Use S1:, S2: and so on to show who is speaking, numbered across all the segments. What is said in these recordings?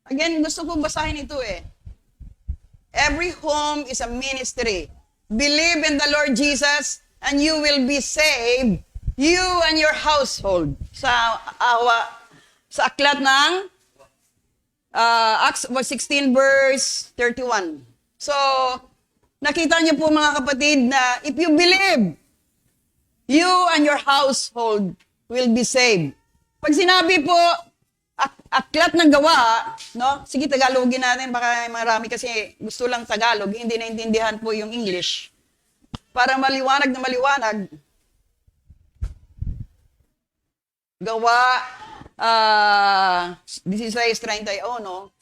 S1: Again, gusto ko basahin ito eh. Every home is a ministry. Believe in the Lord Jesus and you will be saved, you and your household. Sa aklat ng Acts 16 verse 31. So, nakita niyo po mga kapatid na if you believe, you and your household will be saved. Pag sinabi po, aklat ng gawa, no? Sige, Tagalogin natin, baka marami kasi gusto lang Tagalog, hindi naintindihan po yung English. Para maliwanag na maliwanag, gawa 16:31, no?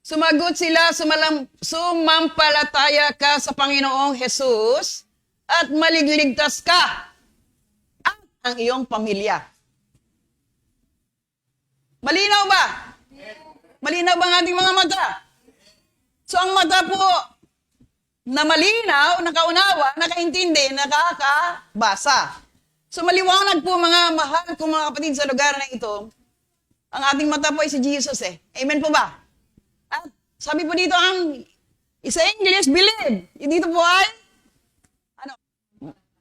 S1: Sumagot sila, sumampalataya ka sa Panginoong Jesus at maligligtas ka at ang iyong pamilya. Malinaw ba? Malinaw ba ang ating mga mata? So ang mata po na malinaw, nakaunawa, nakaintindi, nakakabasa. So maliwanag po mga mahal kong mga kapatid sa lugar na ito, ang ating mata po ay si Jesus eh. Amen po ba? At sabi po dito ang isa English, believe. Dito po ay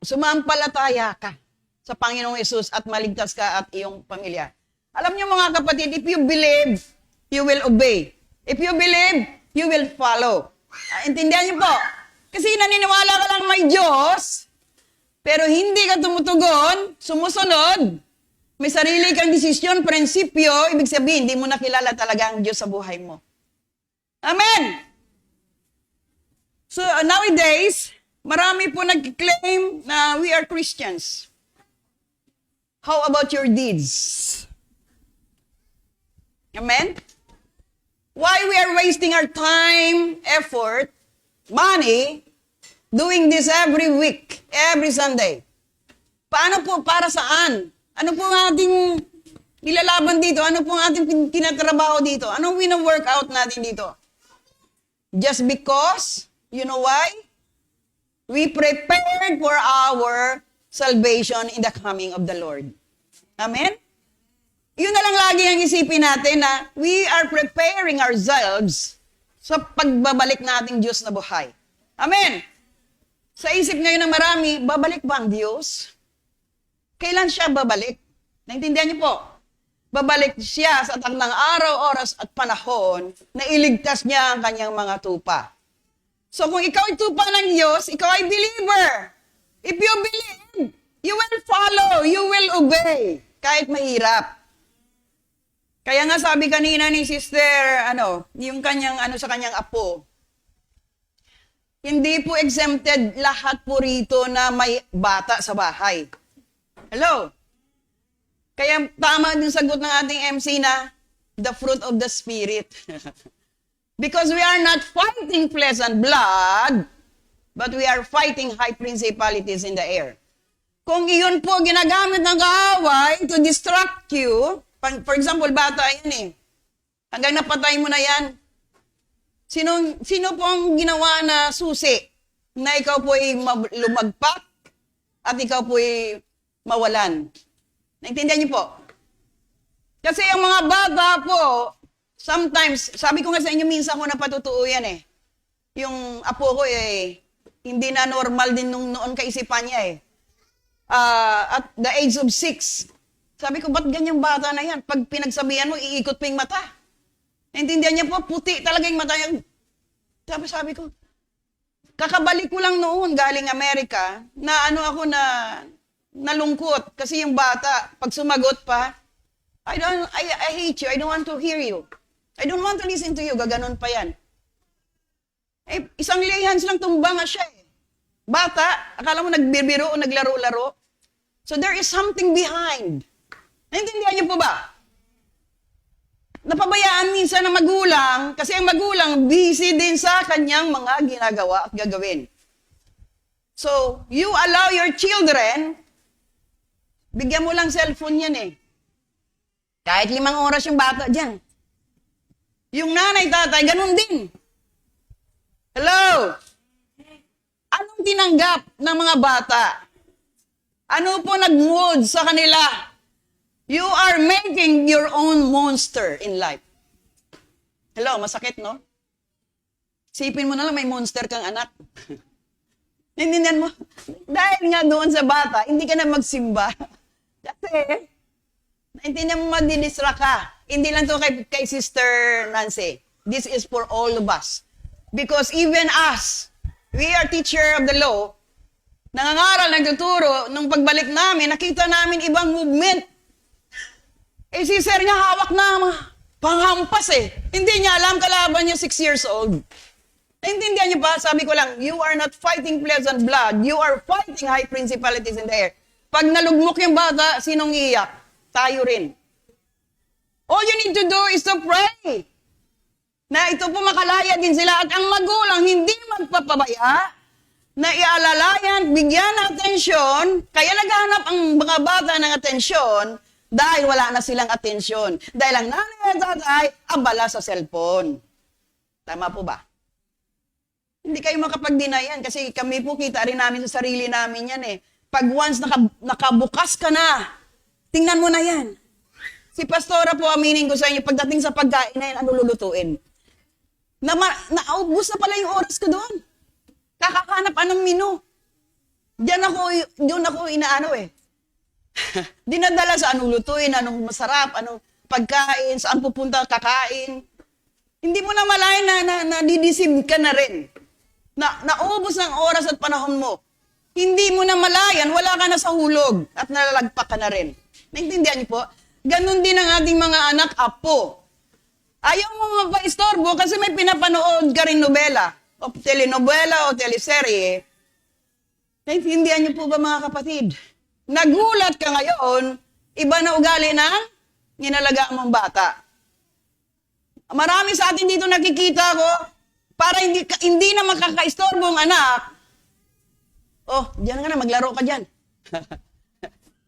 S1: sumampalataya ka sa Panginoong Jesus at maligtas ka at iyong pamilya. Alam niyo mga kapatid, if you believe, you will obey. If you believe, you will follow. Intindihan niyo po? Kasi naniniwala ka lang may Diyos, pero hindi ka tumutugon, sumusunod, may sarili kang desisyon, prinsipyo, ibig sabihin, hindi mo nakilala talaga ang Diyos sa buhay mo. Amen! So nowadays, marami po nag-claim na we are Christians. How about your deeds? Amen? Why we are wasting our time, effort, money, doing this every week, every Sunday? Paano po? Para saan? Ano po ang ating nilalaban dito? Ano po ang ating tinatrabaho dito? Anong wina-workout natin dito? Just because, you know why? We prepared for our salvation in the coming of the Lord. Amen? Yun na lang lagi ang isipin natin na we are preparing ourselves sa pagbabalik nating Diyos na buhay. Amen? Sa isip ngayon ng marami, babalik ba ang Diyos? Kailan siya babalik? Naintindihan niyo po? Babalik siya sa takdang araw, oras at panahon na iligtas niya ang kanyang mga tupa. So kung ikaw ay tupa ng Diyos, ikaw ay believer. If you believe, you will follow, you will obey, kahit mahirap. Kaya nga sabi kanina ni sister, yung kanyang, sa kanyang apo, hindi po exempted lahat po rito na may bata sa bahay. Hello? Kaya tama din sagot ng ating MC na, the fruit of the Spirit. Because we are not fighting flesh and blood, but we are fighting high principalities in the air. Kung iyon po ginagamit ng kaaway to distract you, for example, bata yan eh. Hanggang napatay mo na yan. Sino po ang ginawa na susi na ikaw po ay lumagpak at ikaw po ay mawalan? Naintindihan niyo po? Kasi ang mga bata po, sometimes, sabi ko nga sa inyo, minsan ko napatutuo yan eh. Yung apo ko eh, hindi na normal din noon kaisipan niya eh. At the age of 6, sabi ko, ba't ganyang bata na yan? Pag pinagsabihan mo, iikot pa yung mata. Naintindihan niya po, puti talaga yung mata niya. Sabi ko, kakabalik ko lang noon galing Amerika, na ako na nalungkot. Kasi yung bata, pag sumagot pa, I hate you, I don't want to hear you. I don't want to listen to you, gaganon pa yan. Eh, isang layhands lang tumba nga siya eh. Bata, akala mo nagbibiro o naglaro-laro. So there is something behind. Naintindihan niyo po ba? Napabayaan minsan ng magulang kasi ang magulang busy din sa kanyang mga ginagawa at gagawin. So, you allow your children, bigyan mo lang cellphone yan eh. Kahit 5 oras yung bata dyan. Yung nanay, tatay, ganun din. Hello? Anong tinanggap ng mga bata? Ano po nag-mood sa kanila? You are making your own monster in life. Hello, masakit, no? Sipin mo na lang may monster kang anak. Naintindihan mo? Dahil nga doon sa bata, hindi ka na magsimba. Kasi, naintindihan mo, madidistract ka. Hindi lang to kay Sister Nancy. This is for all of us. Because even us, we are teacher of the law, nangangaral, nagtuturo, nung pagbalik namin, nakita namin ibang movement. Eh si Sir niya hawak na panghampas eh. Hindi niya alam, kalaban niya 6 years old. Naintindihan niyo pa? Sabi ko lang, you are not fighting flesh and blood. You are fighting high principalities in the air. Pag nalugmok yung bata, sinong iiyak? Tayo rin. All you need to do is to pray. Na ito po makalaya din sila. At ang magulang hindi magpapabaya na ialalayan, bigyan ng atensyon. Kaya naghahanap ang mga bata ng atensyon dahil wala na silang atensyon. Dahil ang nanay at tatay, abala sa cellphone. Tama po ba? Hindi kayo makapag-deny yan kasi kami po kita rin namin sa sarili namin yan eh. Pag once nakabukas ka na, tingnan mo na yan. Si Pastora po, aminin ko sa inyo, pagdating sa pagkain na yan, ano lulutuin? Naubos na pala yung oras ko doon. Kakakanap anong menu. Doon ako inaano eh. Dinadala sa anong lutuin, anong masarap, anong pagkain, saan pupunta kakain. Hindi mo na malayan na didisib ka na rin. Naubos ng oras at panahon mo. Hindi mo na malayan, wala ka na sa hulog at nalalagpak ka na rin. Naintindihan niyo po? Ganon din ang ating mga anak, apo. Ayaw mo mapaistorbo kasi may pinapanood ka rin nobela o telenovela o teleserye. Naintindihan niyo po ba mga kapatid? Nagulat ka ngayon, iba na ugali ng inalaga mong bata. Marami sa atin dito nakikita ko, para hindi na makakaistorbo ang anak. Oh, diyan ka na, maglaro ka dyan.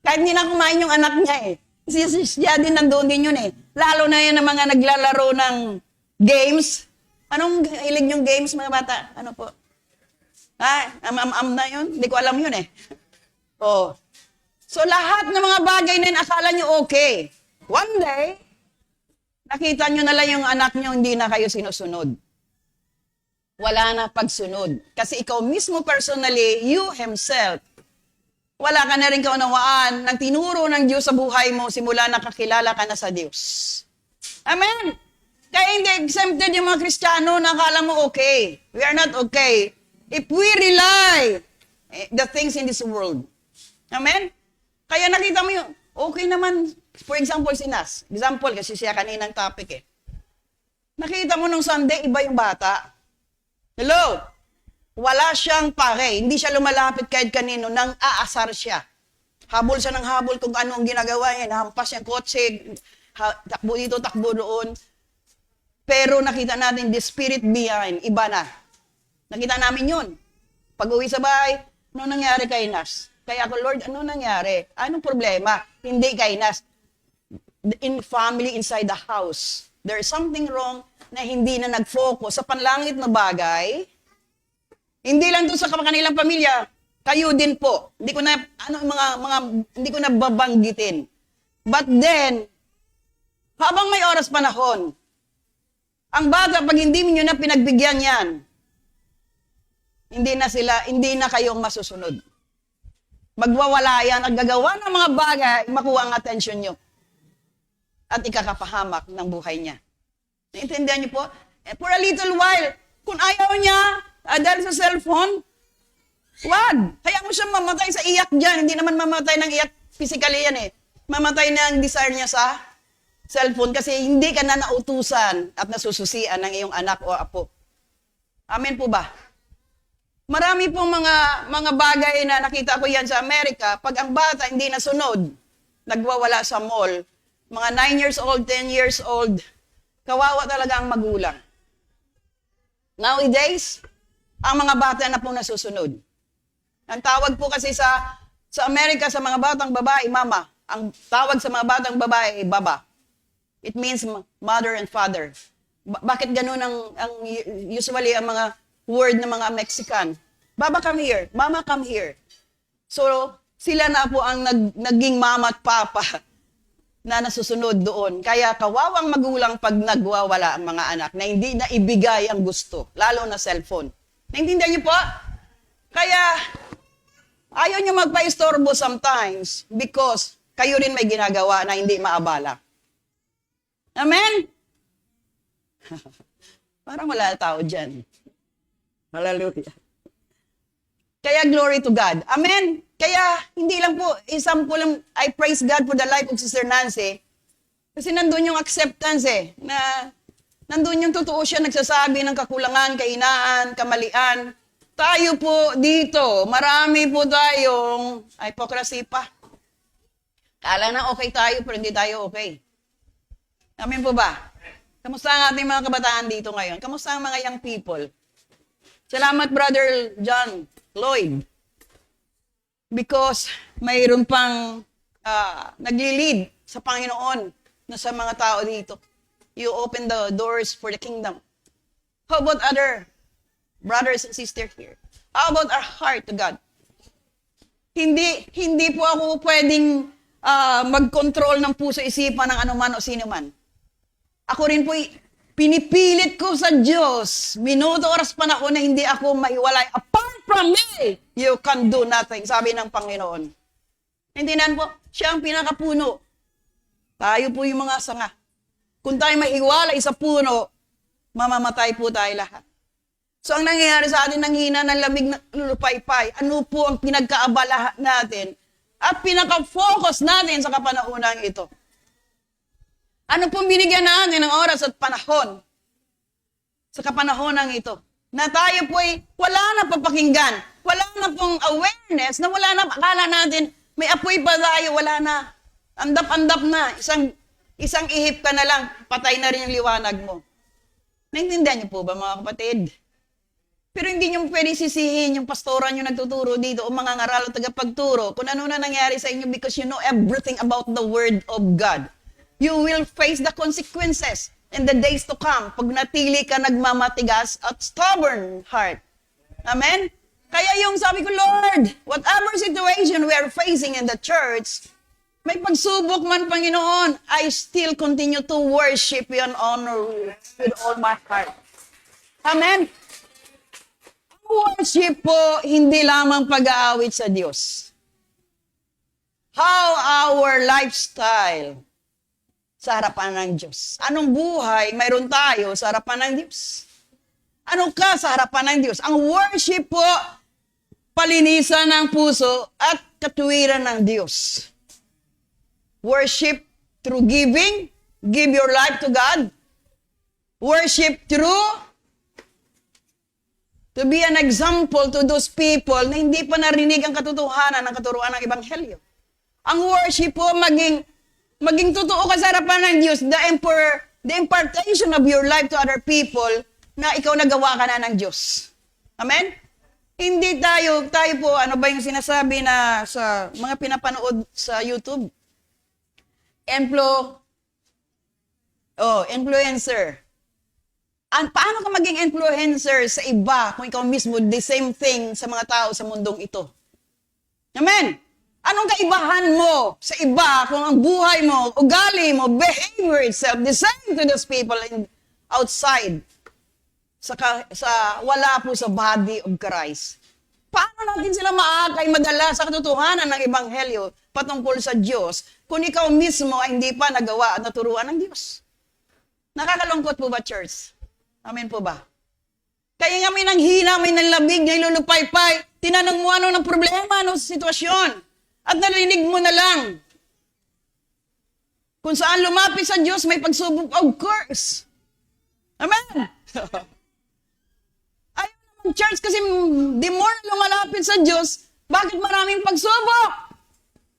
S1: Kahit hindi na kumain yung anak niya eh. Siya din nandoon din yun eh. Lalo na yan ang mga naglalaro ng games. Anong hilig yung games mga bata? Ano po? Am na yun? Hindi ko alam yun eh. Oh. So lahat ng mga bagay na yun, akala nyo okay. One day, nakita nyo na lang yung anak nyo, hindi na kayo sinusunod. Wala na pagsunod. Kasi ikaw mismo personally, you himself, wala ka na rin kaunawaan ng tinuro ng Diyos sa buhay mo simula nakakilala ka na sa Diyos. Amen? Kaya hindi exempted yung mga Kristiyano na akala mo okay. We are not okay. If we rely the things in this world. Amen? Kaya nakita mo yun, okay naman. For example, si Nas. Example, kasi siya kaninang topic eh. Nakita mo nung Sunday, iba yung bata. Hello? Wala siyang pare. Hindi siya lumalapit kahit kanino nang aasar siya. Habol siya ng habol kung ano ang ginagawa niya. Nahampas niya kotse, takbo dito, takbo doon. Pero nakita natin the spirit behind, iba na. Nakita namin yun. Pag-uwi sa bahay, ano nangyari kay Nas? Kaya ako, Lord, ano nangyari? Anong problema? Hindi kay Nas. In family, inside the house. There is something wrong na hindi na nag-focus sa panlangit na bagay. Hindi lang doon sa kanilang pamilya, kayo din po. Hindi ko na hindi ko na babanggitin. But then, habang may oras panahon, ang bata pag hindi niyo na pinagbigyan yan, hindi na kayong masusunod. Magwawala yan at gagawa ng mga bagay, makuha ang atensyon nyo. At ikakapahamak ng buhay niya. Naintindihan niyo po? For a little while, kung ayaw niya, dahil sa cellphone, wag. Kaya mo siya mamatay sa iyak dyan. Hindi naman mamatay ng iyak physically yan eh. Mamatay na ang desire niya sa cellphone kasi hindi ka na nautusan at nasususian ng iyong anak o apo. Amen po ba? Marami pong mga bagay na nakita ko yan sa Amerika. Pag ang bata hindi nasunod, nagwawala sa mall, mga 9 years old, 10 years old, kawawa talaga ang magulang. Nowadays, ang mga bata na pong nasusunod. Ang tawag po kasi sa Amerika sa mga batang babae, mama. Ang tawag sa mga batang babae, baba. It means mother and father. Bakit ganun ang usually ang mga word ng mga Mexican? Baba, come here. Mama, come here. So, sila na po ang naging mama at papa na nasusunod doon. Kaya kawawang magulang pag nagwawala ang mga anak na hindi na ibigay ang gusto, lalo na cellphone. Naintindihan niyo po? Kaya ayaw niyo magpa-istorbo sometimes because kayo rin may ginagawa na hindi maabala. Amen? Parang wala tao dyan. Hallelujah. Kaya glory to God. Amen? Kaya hindi lang po, isang po lang, I praise God for the life of Sister Nancy. Kasi nandun yung acceptance na nandun yung totoo siya nagsasabi ng kakulangan, kahinaan, kamalian. Tayo po dito, marami po tayong hypocrisy pa. Kala na okay tayo, pero hindi tayo okay. Amen po ba? Kamusta ang ating mga kabataan dito ngayon? Kamusta ang mga young people? Salamat, Brother John Lloyd. Because mayroon pang nagli-lead sa Panginoon na sa mga tao dito. You open the doors for the kingdom. How about other brothers and sisters here? How about our heart to God? Hindi po ako pwedeng mag-control ng puso isipan ng anuman o sino man. Ako rin po, pinipilit ko sa Diyos, minuto, oras, panahon na hindi ako mahiwalay. Apart from me, you can do nothing, sabi ng Panginoon. Naintindihan po, siya ang pinakapuno. Tayo po yung mga sanga. Kung tayo mahiwalay sa puno, mamamatay po tayo lahat. So ang nangyayari sa atin, nanghina ng lamig na lulupaypay, ano po ang pinagkaabala natin at pinaka-focus natin sa kapanahonang ito? Ano pong binigyan natin ng oras at panahon sa kapanahonang ito? Na tayo po ay wala na papakinggan, wala na pong awareness, na wala na, akala natin, may apoy pa tayo, wala na. Andap-andap na, isang ihip ka na lang, patay na rin yung liwanag mo. Naintindihan niyo po ba mga kapatid? Pero hindi niyo pwede sisihin yung pastoran yung nagtuturo dito o mga ngaral o tagapagturo kung ano na nangyari sa inyo because you know everything about the Word of God. You will face the consequences in the days to come pag natili ka nagmamatigas at stubborn heart. Amen? Kaya yung sabi ko, Lord, whatever situation we are facing in the church, may pagsubok man, Panginoon, I still continue to worship you and honor you with all my heart. Amen? Worship po, hindi lamang pag-aawit sa Diyos. How our lifestyle sa harapan ng Diyos. Anong buhay mayroon tayo sa harapan ng Diyos? Ano ka sa harapan ng Diyos? Ang worship po, palinisan ng puso at katuwiran ng Diyos. Worship through giving, give your life to God. Worship through to be an example to those people na hindi pa narinig ang katotohanan ng katuruan ng Ebanghelyo. Ang worship po maging totoo ka sa harapan ng Diyos, the impartation of your life to other people na ikaw nagawa ka na ng Diyos. Amen? Hindi tayo po, ano ba yung sinasabi na sa mga pinapanood sa YouTube? Influencer. Paano ka maging influencer sa iba kung ikaw mismo the same thing sa mga tao sa mundong ito? Amen? Anong kaibahan mo sa iba kung ang buhay mo, ugali mo, behavior itself, the same to those people outside sa wala po sa body of Christ? Paano natin sila maakay madala sa katotohanan ng Ebanghelyo patungkol sa Diyos kung ikaw mismo ay hindi pa nagawa at naturuan ng Diyos? Nakakalungkot po ba, church? Amen po ba? Kaya nga may nanghina, may nanlabig, may lulupaypay, tinanong mo ano ng problema, ano sa sitwasyon. At narinig mo na lang. Kung saan lumapit sa Diyos, may pagsubok, of course. Amen? Ayaw naman church kasi the more na lumalapit sa Diyos, bakit maraming pagsubok?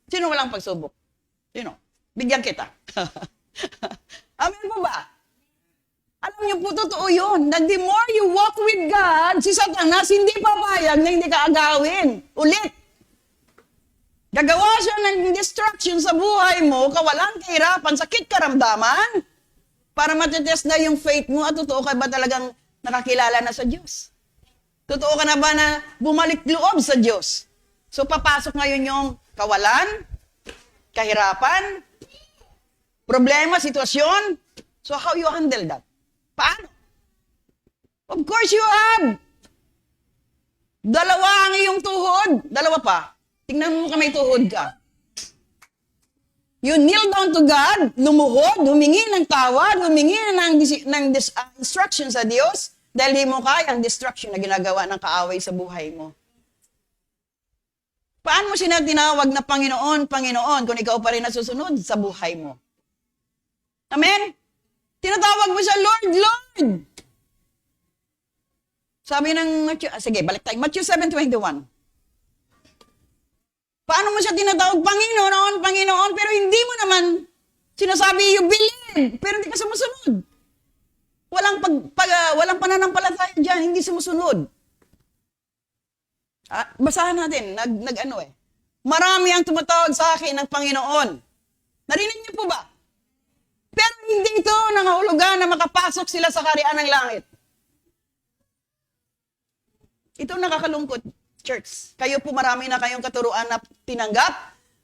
S1: Sino walang pagsubok? Sino? Bigyan kita. Amen po ba? Alam niyo po, totoo yun. Na the more you walk with God, si Satanas hindi papayag na hindi ka agawin. Ulit. Gagawa siya ng distraction sa buhay mo, kawalan, kahirapan, sakit, karamdaman, para matitest na yung faith mo at totoo ka ba talagang nakakilala na sa Diyos? Totoo ka na ba na bumalik loob sa Diyos? So papasok ngayon yung kawalan, kahirapan, Problema, sitwasyon. So how you handle that? Paano? Of course you have. Dalawa ang iyong tuhod. Dalawa pa. Tingnan mo kung may tuhod ka. You kneel down to God, lumuhod, humingi ng tawad, humingi ng instruction sa Diyos dahil di mo kaya ang destruction na ginagawa ng kaaway sa buhay mo. Paano mo siya tinawag na Panginoon, Panginoon kung ikaw pa rin nasusunod sa buhay mo? Amen? Tinatawag mo siya, Lord, Lord. Sabi ng Matthew, sige, balik tayo. Matthew 7:21. Paano mo siya tinatawag, Panginoon, Panginoon, pero hindi mo naman sinasabi, you believe, pero hindi ka sumusunod. Walang pananampalataya dyan, hindi sumusunod. Basahan natin, Marami ang tumatawag sa akin ng Panginoon. Narinig niyo po ba? Pero hindi ito nangahulugan na makapasok sila sa kaharian ng langit. Ito nakakalungkot, church. Kayo po marami na kayong katuruan na tinanggap.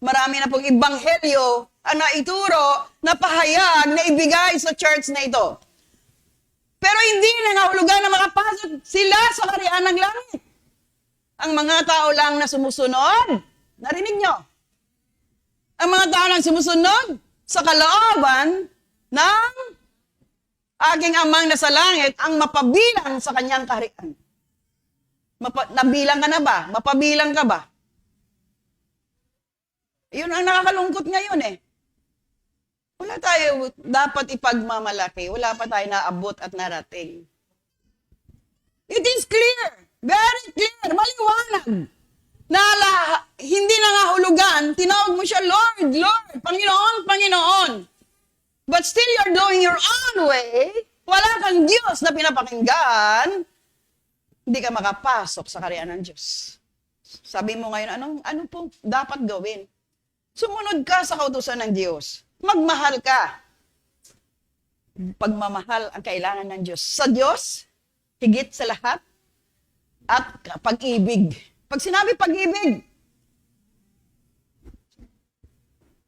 S1: Marami na pong ebanghelyo ang naituro, na pahayag, na ibigay sa church na ito. Pero hindi nangahulugan na makapasok sila sa kaharian ng langit. Ang mga tao lang na sumusunod, narinig nyo? Ang mga tao lang sumusunod sa kalooban ng aking amang nasa langit ang mapabilang sa kanyang kaharian. Nabilang ka na ba? Mapabilang ka ba? Yun ang nakakalungkot ngayon eh. Wala tayo dapat ipagmamalaki. Wala pa tayo naabot at narating. It is clear. Very clear. Maliwanag. Hindi nangahulugan. Tinawag mo siya, Lord, Lord, Panginoon, Panginoon. But still you're doing your own way. Wala kang Diyos na pinapakinggan. Hindi ka makapasok sa kaharian ng Diyos. Sabi mo ngayon, ano po dapat gawin? Sumunod ka sa kautusan ng Diyos. Magmahal ka. Pagmamahal ang kailangan ng Diyos. Sa Diyos, higit sa lahat, at pag-ibig. Pag sinabi pag-ibig,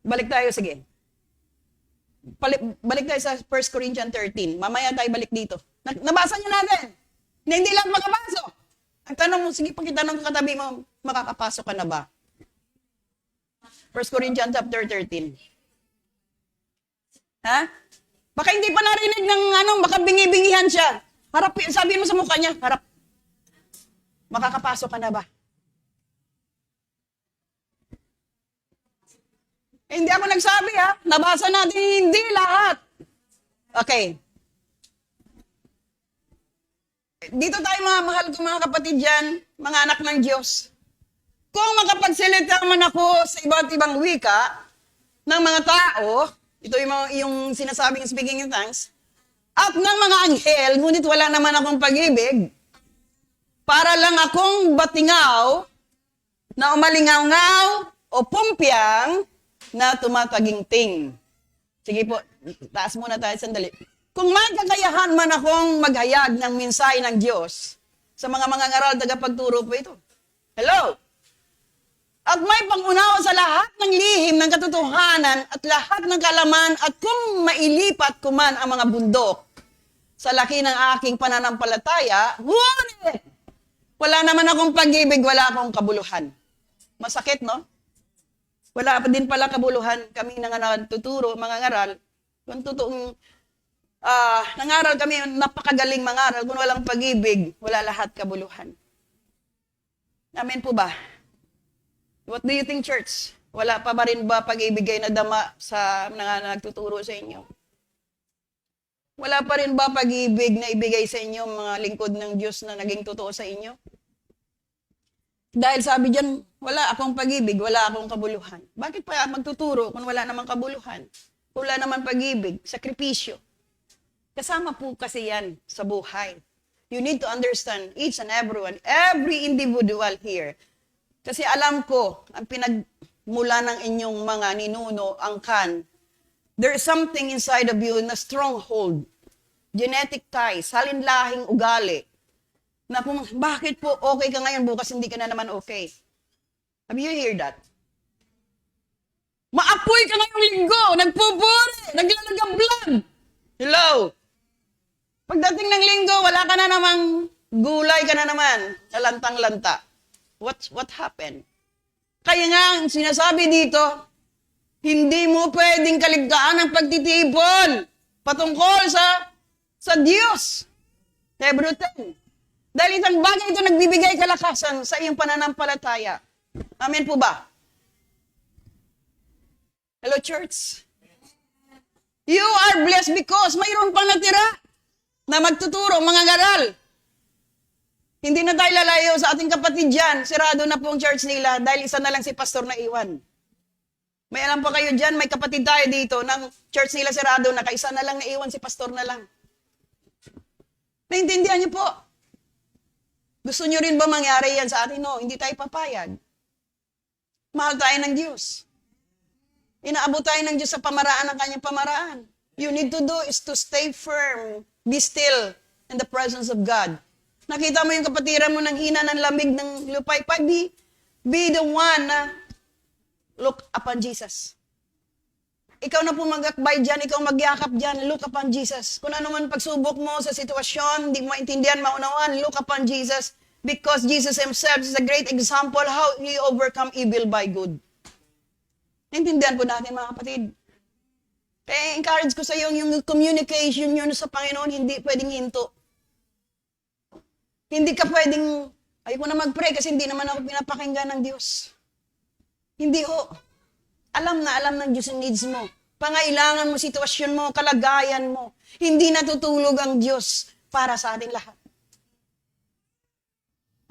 S1: balik tayo, sige. Balik tayo sa 1 Corinthians 13. Mamaya tayo balik dito. Nabasa niyo natin. Na hindi lang makapasok. Ang tanong mo, sige, pag itanong ka katabi mo, makakapasok ka na ba? 1 Corinthians chapter 13. Ha? Baka hindi pa narinig ng baka bingi-bingihan siya. Harap, sabihin mo sa mukha niya, harap. Makakapasok ka na ba? Hindi ako nagsabi ha. Nabasa natin hindi lahat. Okay. Dito tayo mga mahal ko mga kapatid dyan, mga anak ng Diyos. Kung makapagsalita man ako sa iba't ibang wika ng mga tao, ito yung sinasabing speaking in tongues, at ng mga anghel, ngunit wala naman akong pag-ibig, para lang akong batingaw na umalingaw-ngaw o pumpyang na tumataginting. Sige po, taas muna tayo sandali. Kung may kakayahan man akong maghayag ng mensahe ng Diyos sa mga ngaral tagapagturo po ito. Hello? At may pangunawa sa lahat ng lihim ng katotohanan at lahat ng kalaman at kung mailipat ko man ang mga bundok sa laki ng aking pananampalataya, ngunit wala naman akong pag-ibig, wala akong kabuluhan. Masakit, no? Wala pa din pala kabuluhan kami na natuturo, mga ngaral. Kung totoong nangaral kami, napakagaling mangaral. Kung walang pag-ibig, wala lahat kabuluhan. Amen po ba? What do you think, church? Wala pa ba rin ba pag-ibigay na dama sa nagtuturo sa inyo? Wala pa rin ba pag-ibig na ibigay sa inyo mga lingkod ng Diyos na naging totoo sa inyo? Dahil sabi dyan, wala akong pag-ibig, wala akong kabuluhan. Bakit pa magtuturo kung wala namang kabuluhan? Wala naman pag-ibig, sakripisyo. Kasama po kasi yan sa buhay. You need to understand each and everyone, every individual here. Kasi alam ko, ang pinagmula ng inyong mga ninuno, angkan, there is something inside of you na stronghold, genetic ties, salinlahing ugali, na kung bakit po okay ka ngayon, bukas hindi ka na naman okay. Have you heard that? Nag-aapoy ka ngayong linggo, nagpupuri, naglalagablag. Hello? Pagdating ng linggo, wala ka na namang gulay ka na naman, nalantang-lanta. What happened? Kaya nga, ang sinasabi dito, hindi mo pwedeng kaligtaan ang pagtitipon patungkol sa Diyos. Hebrew 10. Dahil isang bagay ito nagbibigay kalakasan sa iyong pananampalataya. Amen po ba? Hello, church? You are blessed because mayroon pang natira na magtuturo, mga ngaral. Hindi na tayo lalayo sa ating kapatid dyan. Sirado na po ang church nila dahil isa na lang si pastor na iwan. May alam pa kayo dyan, may kapatid tayo dito, ng church nila sirado na, kaisa na lang naiwan, si pastor na lang. Naintindihan niyo po? Gusto niyo rin ba mangyari yan sa atin? No, hindi tayo papayag. Mahal tayo ng Diyos. Inaabot tayo ng Diyos sa pamaraan ng kanyang pamaraan. You need to do is to stay firm, be still in the presence of God. Nakita mo yung kapatiran mo ng hina ng lamig ng lupay-pay, be the one na look upon Jesus. Ikaw na po mag-akbay dyan, ikaw magyakap dyan, look upon Jesus. Kung ano man pagsubok mo sa sitwasyon, hindi mo maintindihan, maunawaan, look upon Jesus. Because Jesus Himself is a great example how He overcome evil by good. Naintindihan po natin mga kapatid. Kaya encourage ko sa iyo yung communication yun sa Panginoon, hindi pwedeng hinto. Hindi ka pwedeng, ayoko na mag-pray kasi hindi naman ako pinapakinggan ng Diyos. Hindi ho. Alam ng Diyos ang needs mo. Pangailangan mo, sitwasyon mo, kalagayan mo. Hindi natutulog ang Diyos para sa ating lahat.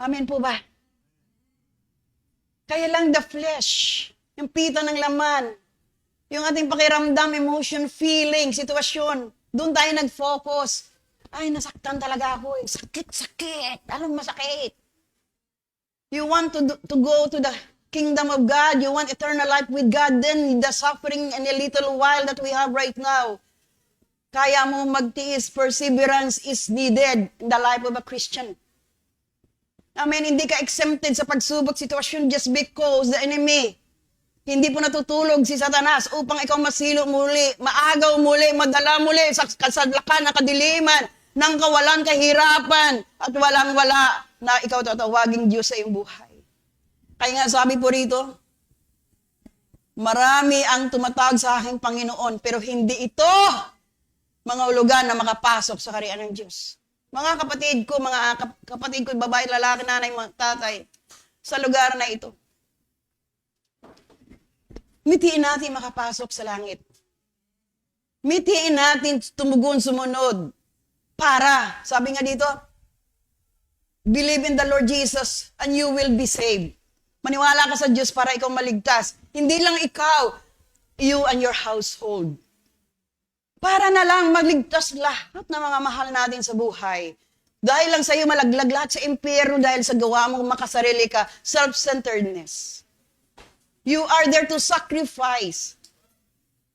S1: Amen po ba? Kaya lang the flesh, yung pita ng laman, yung ating pakiramdam, emotion, feeling, sitwasyon, doon tayo nag-focus. Ay, nasaktan talaga ako. Sakit. Anong masakit? You want to go to the kingdom of God, you want eternal life with God, then the suffering and a little while that we have right now, kaya mo magtiis, perseverance is needed in the life of a Christian. Amen, hindi ka exempted sa pagsubok sitwasyon just because the enemy, hindi po natutulog si Satanas upang ikaw masilo muli, maagaw muli, madala muli sa kasadlakan na kadiliman, ng kawalan, kahirapan, at walang-wala na ikaw tatawaging Diyos sa iyong buhay. Kaya nga sabi po rito, marami ang tumatawag sa aking Panginoon, pero hindi ito mga ulugan na makapasok sa kaharian ng Diyos. Mga kapatid ko, babae, lalaki, nanay, mga tatay, sa lugar na ito. Mitiin natin makapasok sa langit. Mitiin natin tumugon sumunod. Para, sabi nga dito, believe in the Lord Jesus and you will be saved. Maniwala ka sa Diyos para ikaw maligtas. Hindi lang ikaw, you and your household. Para na lang magligtas lahat ng mga mahal natin sa buhay. Dahil lang sa iyo malaglag lahat sa impyerno dahil sa gawa mong makasarili ka, self-centeredness. You are there to sacrifice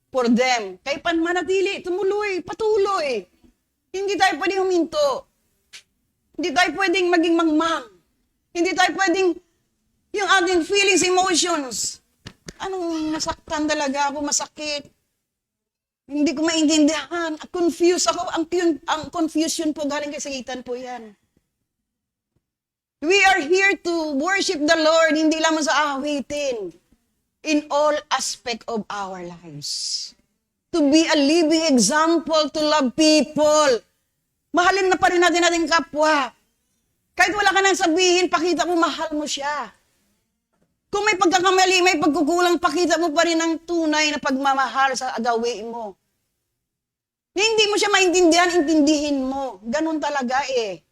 S1: for them. Kaya manatili, tumuloy, patuloy. Hindi tayo pwedeng huminto. Hindi tayo pwedeng maging mangmang. Hindi tayo pwedeng yung ating feelings, emotions. Anong nasaktan talaga ako, masakit. Hindi ko maintindihan. Confused ako. Ang confusion po galing kay Satan po yan. We are here to worship the Lord, hindi lamang sa awitin. In all aspect of our lives. To be a living example, to love people. Mahalin na pa rin natin ating kapwa. Kahit wala ka nang sabihin, pakita mo mahal mo siya. Kung may pagkakamali, may pagkukulang, pakita mo pa rin ang tunay na pagmamahal sa agawin mo. Hindi mo siya maintindihan, intindihin mo. Ganun talaga eh.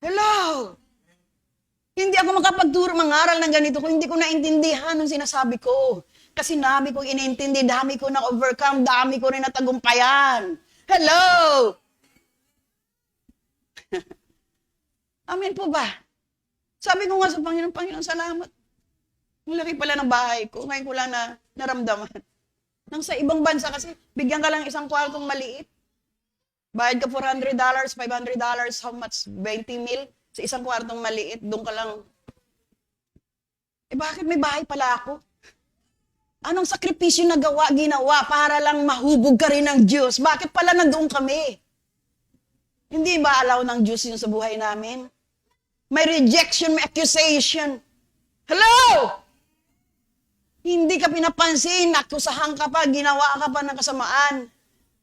S1: Hello? Hindi ako makapagturo, mangaral ng ganito kung hindi ko naintindihan ang sinasabi ko. Kasi dami ko inintindi, dami ko na-overcome, dami ko rin natagumpayan. Hello? Amen po ba? Sabi ko nga sa Panginoon, salamat. Ang laki pala ng bahay ko, ngayon ko lang na naramdaman. Nang sa ibang bansa kasi, bigyan ka lang isang kwartong maliit. Bayad ka $400, $500, how much? 20 mil sa isang kwartong maliit, doon ka lang. Eh bakit may bahay pala ako? Anong sakripisyo na ginawa para lang mahubog ka rin ng Diyos? Bakit pala nandoon kami? Hindi ba allow ng Diyos yun sa buhay namin? May rejection, may accusation. Hello! Hindi ka pinapansin, nakusahan ka pa, ginawa ka pa ng kasamaan.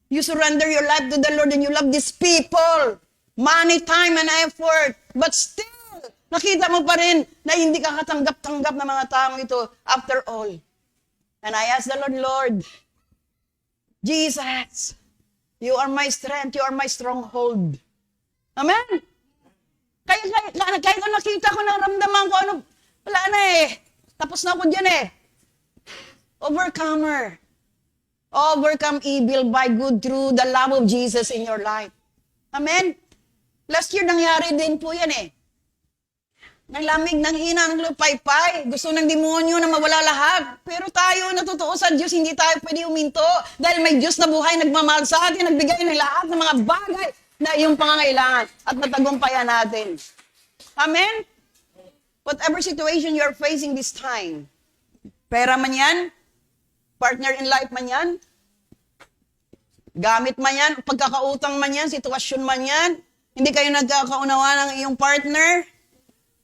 S1: You surrender your life to the Lord and you love these people. Money, time, and effort. But still, nakita mo pa rin na hindi ka katanggap-tanggap ng mga taong ito after all. And I ask the Lord, Lord, Jesus, you are my strength, you are my stronghold. Amen? Kahit nakita ko, naramdaman ko, wala na eh. Tapos na ako dyan eh. Overcomer. Overcome evil by good through the love of Jesus in your life. Amen? Last year, nangyari din po yan eh. Ng lamig, ng hina, ng lupaypay. Gusto ng demonyo na mawala lahat. Pero tayo, natutuo sa Diyos, hindi tayo pwede uminto. Dahil may Diyos na buhay, nagmamahal sa atin, nagbigay ng lahat ng mga bagay na iyong pangangailangan at natagumpayan natin. Amen? Whatever situation you're facing this time, pera man yan, partner in life man yan, gamit man yan, pagkakautang man yan, sitwasyon man yan, hindi kayo nagkakaunawa ng iyong partner,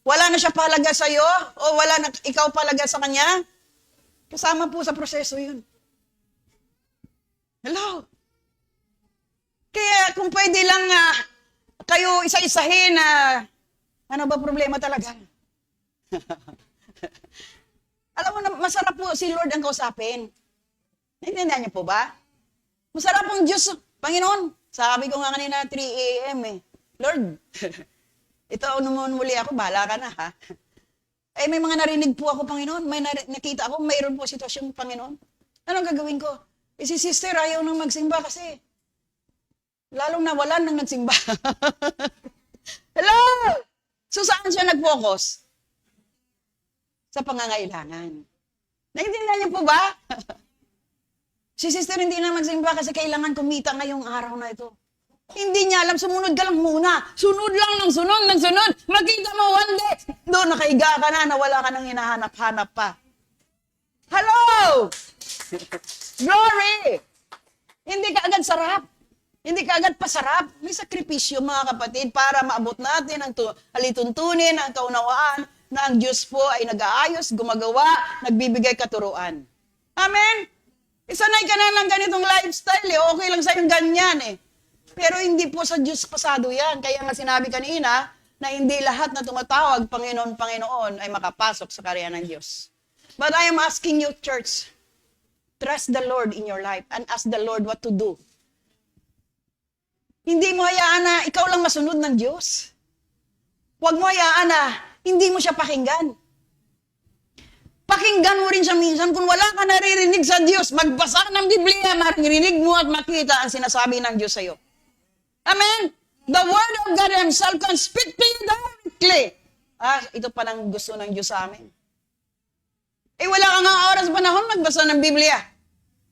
S1: wala na siya palaga sa'yo, o wala na ikaw palaga sa kanya, kasama po sa proseso yun. Hello? Kaya kung pwede lang kayo isa-isahin ano ba problema talaga? Alam mo na, masarap po si Lord ang kausapin. Naintindihan niyo po ba? Masarap pong Diyos, Panginoon. Sabi ko nga kanina 3 a.m. eh. Lord, ito naman muli ako, bahala ka na ha. Eh may mga narinig po ako, Panginoon. May nakita ako, mayroon po sitwasyon, Panginoon. Anong gagawin ko? Si sister ayaw nang magsimba kasi lalong nawalan ng nagsimba. Hello! So saan siya nag-focus? Sa pangangailangan. Naintindihan niyo po ba? Si sister hindi na magsimba kasi kailangan kumita ngayong araw na ito. Hindi niya alam, sumunod ka lang muna. Sunod lang ng sunod. Makita mo one day, doon nakaiga ka na, nawala ka nang hinahanap-hanap pa. Hello! Glory! Hindi ka agad sarap. Hindi ka agad pasarap. May sakripisyo mga kapatid para maabot natin ang alituntunin, ang kaunawaan na ang Diyos po ay nag-aayos, gumagawa, nagbibigay katuruan. Amen? Isanay ka na ng ganitong lifestyle eh. Okay lang sa'yo ganyan eh. Pero hindi po sa Diyos pasado yan. Kaya nga sinabi kanina na hindi lahat na tumatawag Panginoon, Panginoon ay makapasok sa karya ng Diyos. But I am asking you, church, trust the Lord in your life and ask the Lord what to do. Hindi mo hayaan na ikaw lang masunod ng Diyos. Huwag mo hayaan na hindi mo siya pakinggan. Pakinggan mo rin siya minsan kung wala ka naririnig sa Diyos. Magbasa ng Biblia, maririnig mo at makita ang sinasabi ng Diyos sa iyo. Amen? The Word of God Himself can speak to you directly. Ito pa lang gusto ng Diyos sa amin. Wala ka nga oras panahon magbasa ng Biblia.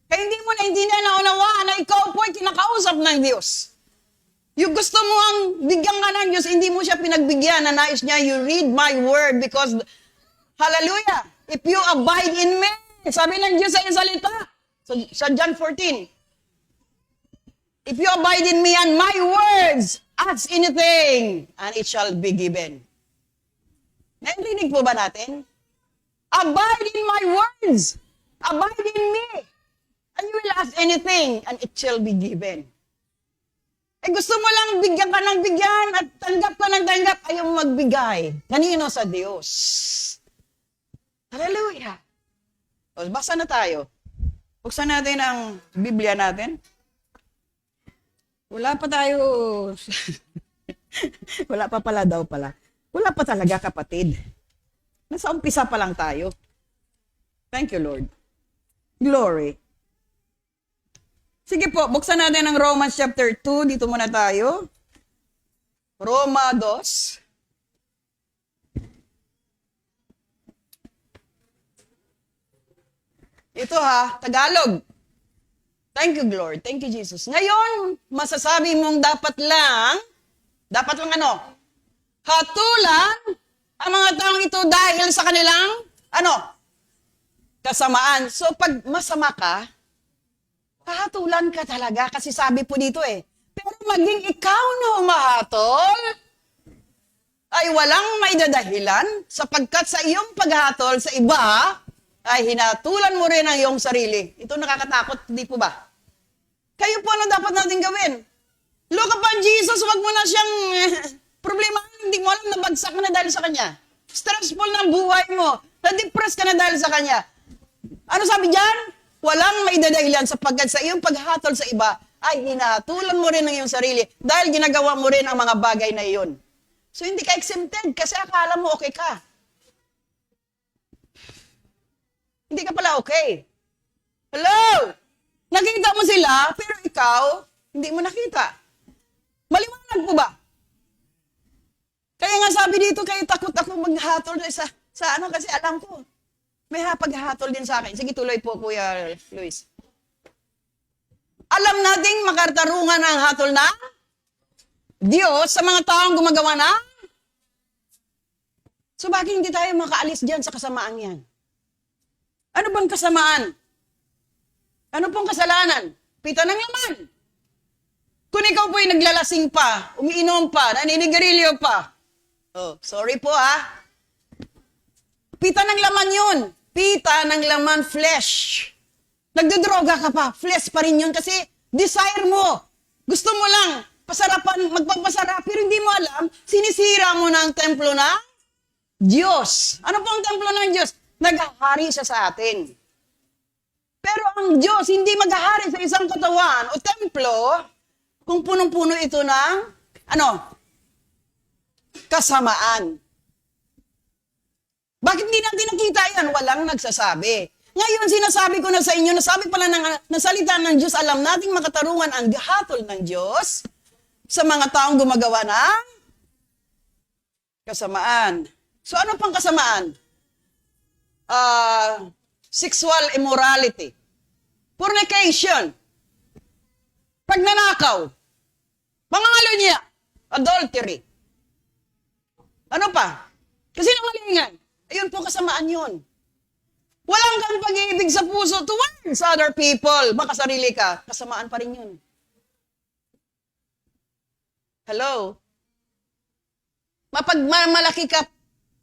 S1: Kaya hindi mo na unawaan na ikaw po ay kinakausap ng Diyos. Yung gusto mo ang bigyan ka ng Diyos, hindi mo siya pinagbigyan na nais niya, you read my word because, hallelujah, if you abide in me, sabi ng Diyos sa iyong salita, sa John 14, if you abide in me and my words, ask anything, and it shall be given. Narinig po ba natin? Abide in my words. Abide in me. And you will ask anything, and it shall be given. Gusto mo lang bigyan ka ng bigyan at tanggap ka ng tanggap, ayaw mo magbigay. Kanino? Sa Diyos. Hallelujah. O, basa na tayo. Buksan natin ang Biblia natin. Wala pa tayo. Wala pa pala daw pala. Wala pa talaga kapatid. Nasa umpisa pa lang tayo. Thank you, Lord. Glory. Sige po, buksan natin ang Romans chapter 2. Dito muna tayo. Roma 2. Ito Tagalog. Thank you, Lord. Thank you, Jesus. Ngayon, masasabi mong dapat lang ano? Hatulan ang mga taong ito dahil sa kanilang, kasamaan. So pag masama ka, hahatulan ka talaga kasi sabi po dito pero maging ikaw na humahatol, ay walang maidadahilan sapagkat sa iyong paghatol sa iba, ay hinatulan mo rin ang iyong sarili. Ito nakakatakot, di po ba? Kayo po ano dapat natin gawin? Look upon Jesus, wag mo na siyang problema, hindi mo alam, nabagsak ka na dahil sa Kanya. Stressful na buhay mo, na-depress ka na dahil sa Kanya. Ano sabi diyan? Walang maidadahilan sapagkat sa iyong paghatol sa iba, ay hinatulan mo rin ang iyong sarili dahil ginagawa mo rin ang mga bagay na iyon. So hindi ka exempted kasi akala mo okay ka. Hindi ka pala okay. Hello? Nakita mo sila, pero ikaw, hindi mo nakita. Maliwanag po ba? Kaya nga sabi dito, kayo takot ako maghatol sa ano kasi alam ko. May paghatol din sa akin. Sige, tuloy po, Kuya Luis. Alam nating makatarungan ang hatol na Diyos sa mga taong gumagawa na. So bakit hindi tayo makaalis dyan sa kasamaan yan? Ano bang kasamaan? Ano pong kasalanan? Pita ng laman. Kung ikaw po'y naglalasing pa, umiinom pa, naninigarilyo pa. Oh, sorry po Pita ng laman yun. Pita ng laman flesh. Nagdodroga ka pa, flesh pa rin yun kasi desire mo. Gusto mo lang, pasarapan, magpapasarap, pero hindi mo alam, sinisira mo na ang templo na Diyos. Ano po ang templo ng Diyos? Naghahari siya sa atin. Pero ang Diyos hindi maghahari sa isang katawan o templo kung punong-puno ito ng, kasamaan. Bakit hindi natin nakita yan? Walang nagsasabi. Ngayon, sinasabi ko na sa inyo, nasabi pala ng salita ng Diyos, alam nating makatarungan ang hatol ng Diyos sa mga taong gumagawa ng kasamaan. So ano pang kasamaan? Sexual immorality, fornication, pagnanakaw, pangangalunya, adultery. Ano pa? Kasinungalingan. Ayun po kasamaan yun. Walang kang pag-ibig sa puso towards other people. Makasarili ka, kasamaan pa rin yun. Hello? Mapagmalaki ka,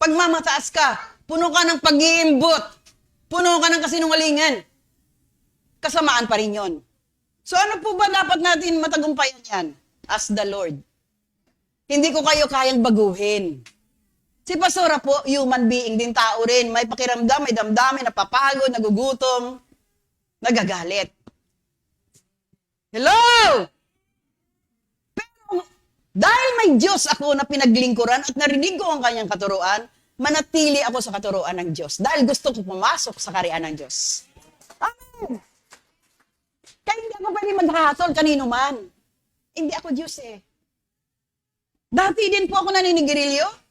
S1: pagmamataas ka, puno ka ng pag-iimbot, puno ka ng kasinungalingan, kasamaan pa rin yun. So ano po ba dapat natin matagumpayan yan? As the Lord. Hindi ko kayo kayang baguhin. Si Pastora po, human being din, tao rin. May pakiramdam, may damdamin, napapagod, nagugutom, nagagalit. Hello? Pero dahil may Diyos ako na pinaglingkuran at narinig ko ang kanyang katuruan, manatili ako sa katuruan ng Diyos dahil gusto ko pumasok sa kariyan ng Diyos. Amen. Kaya hindi ako pwede maghatol kanino man. Hindi ako Diyos Dati din po ako naninigarilyo.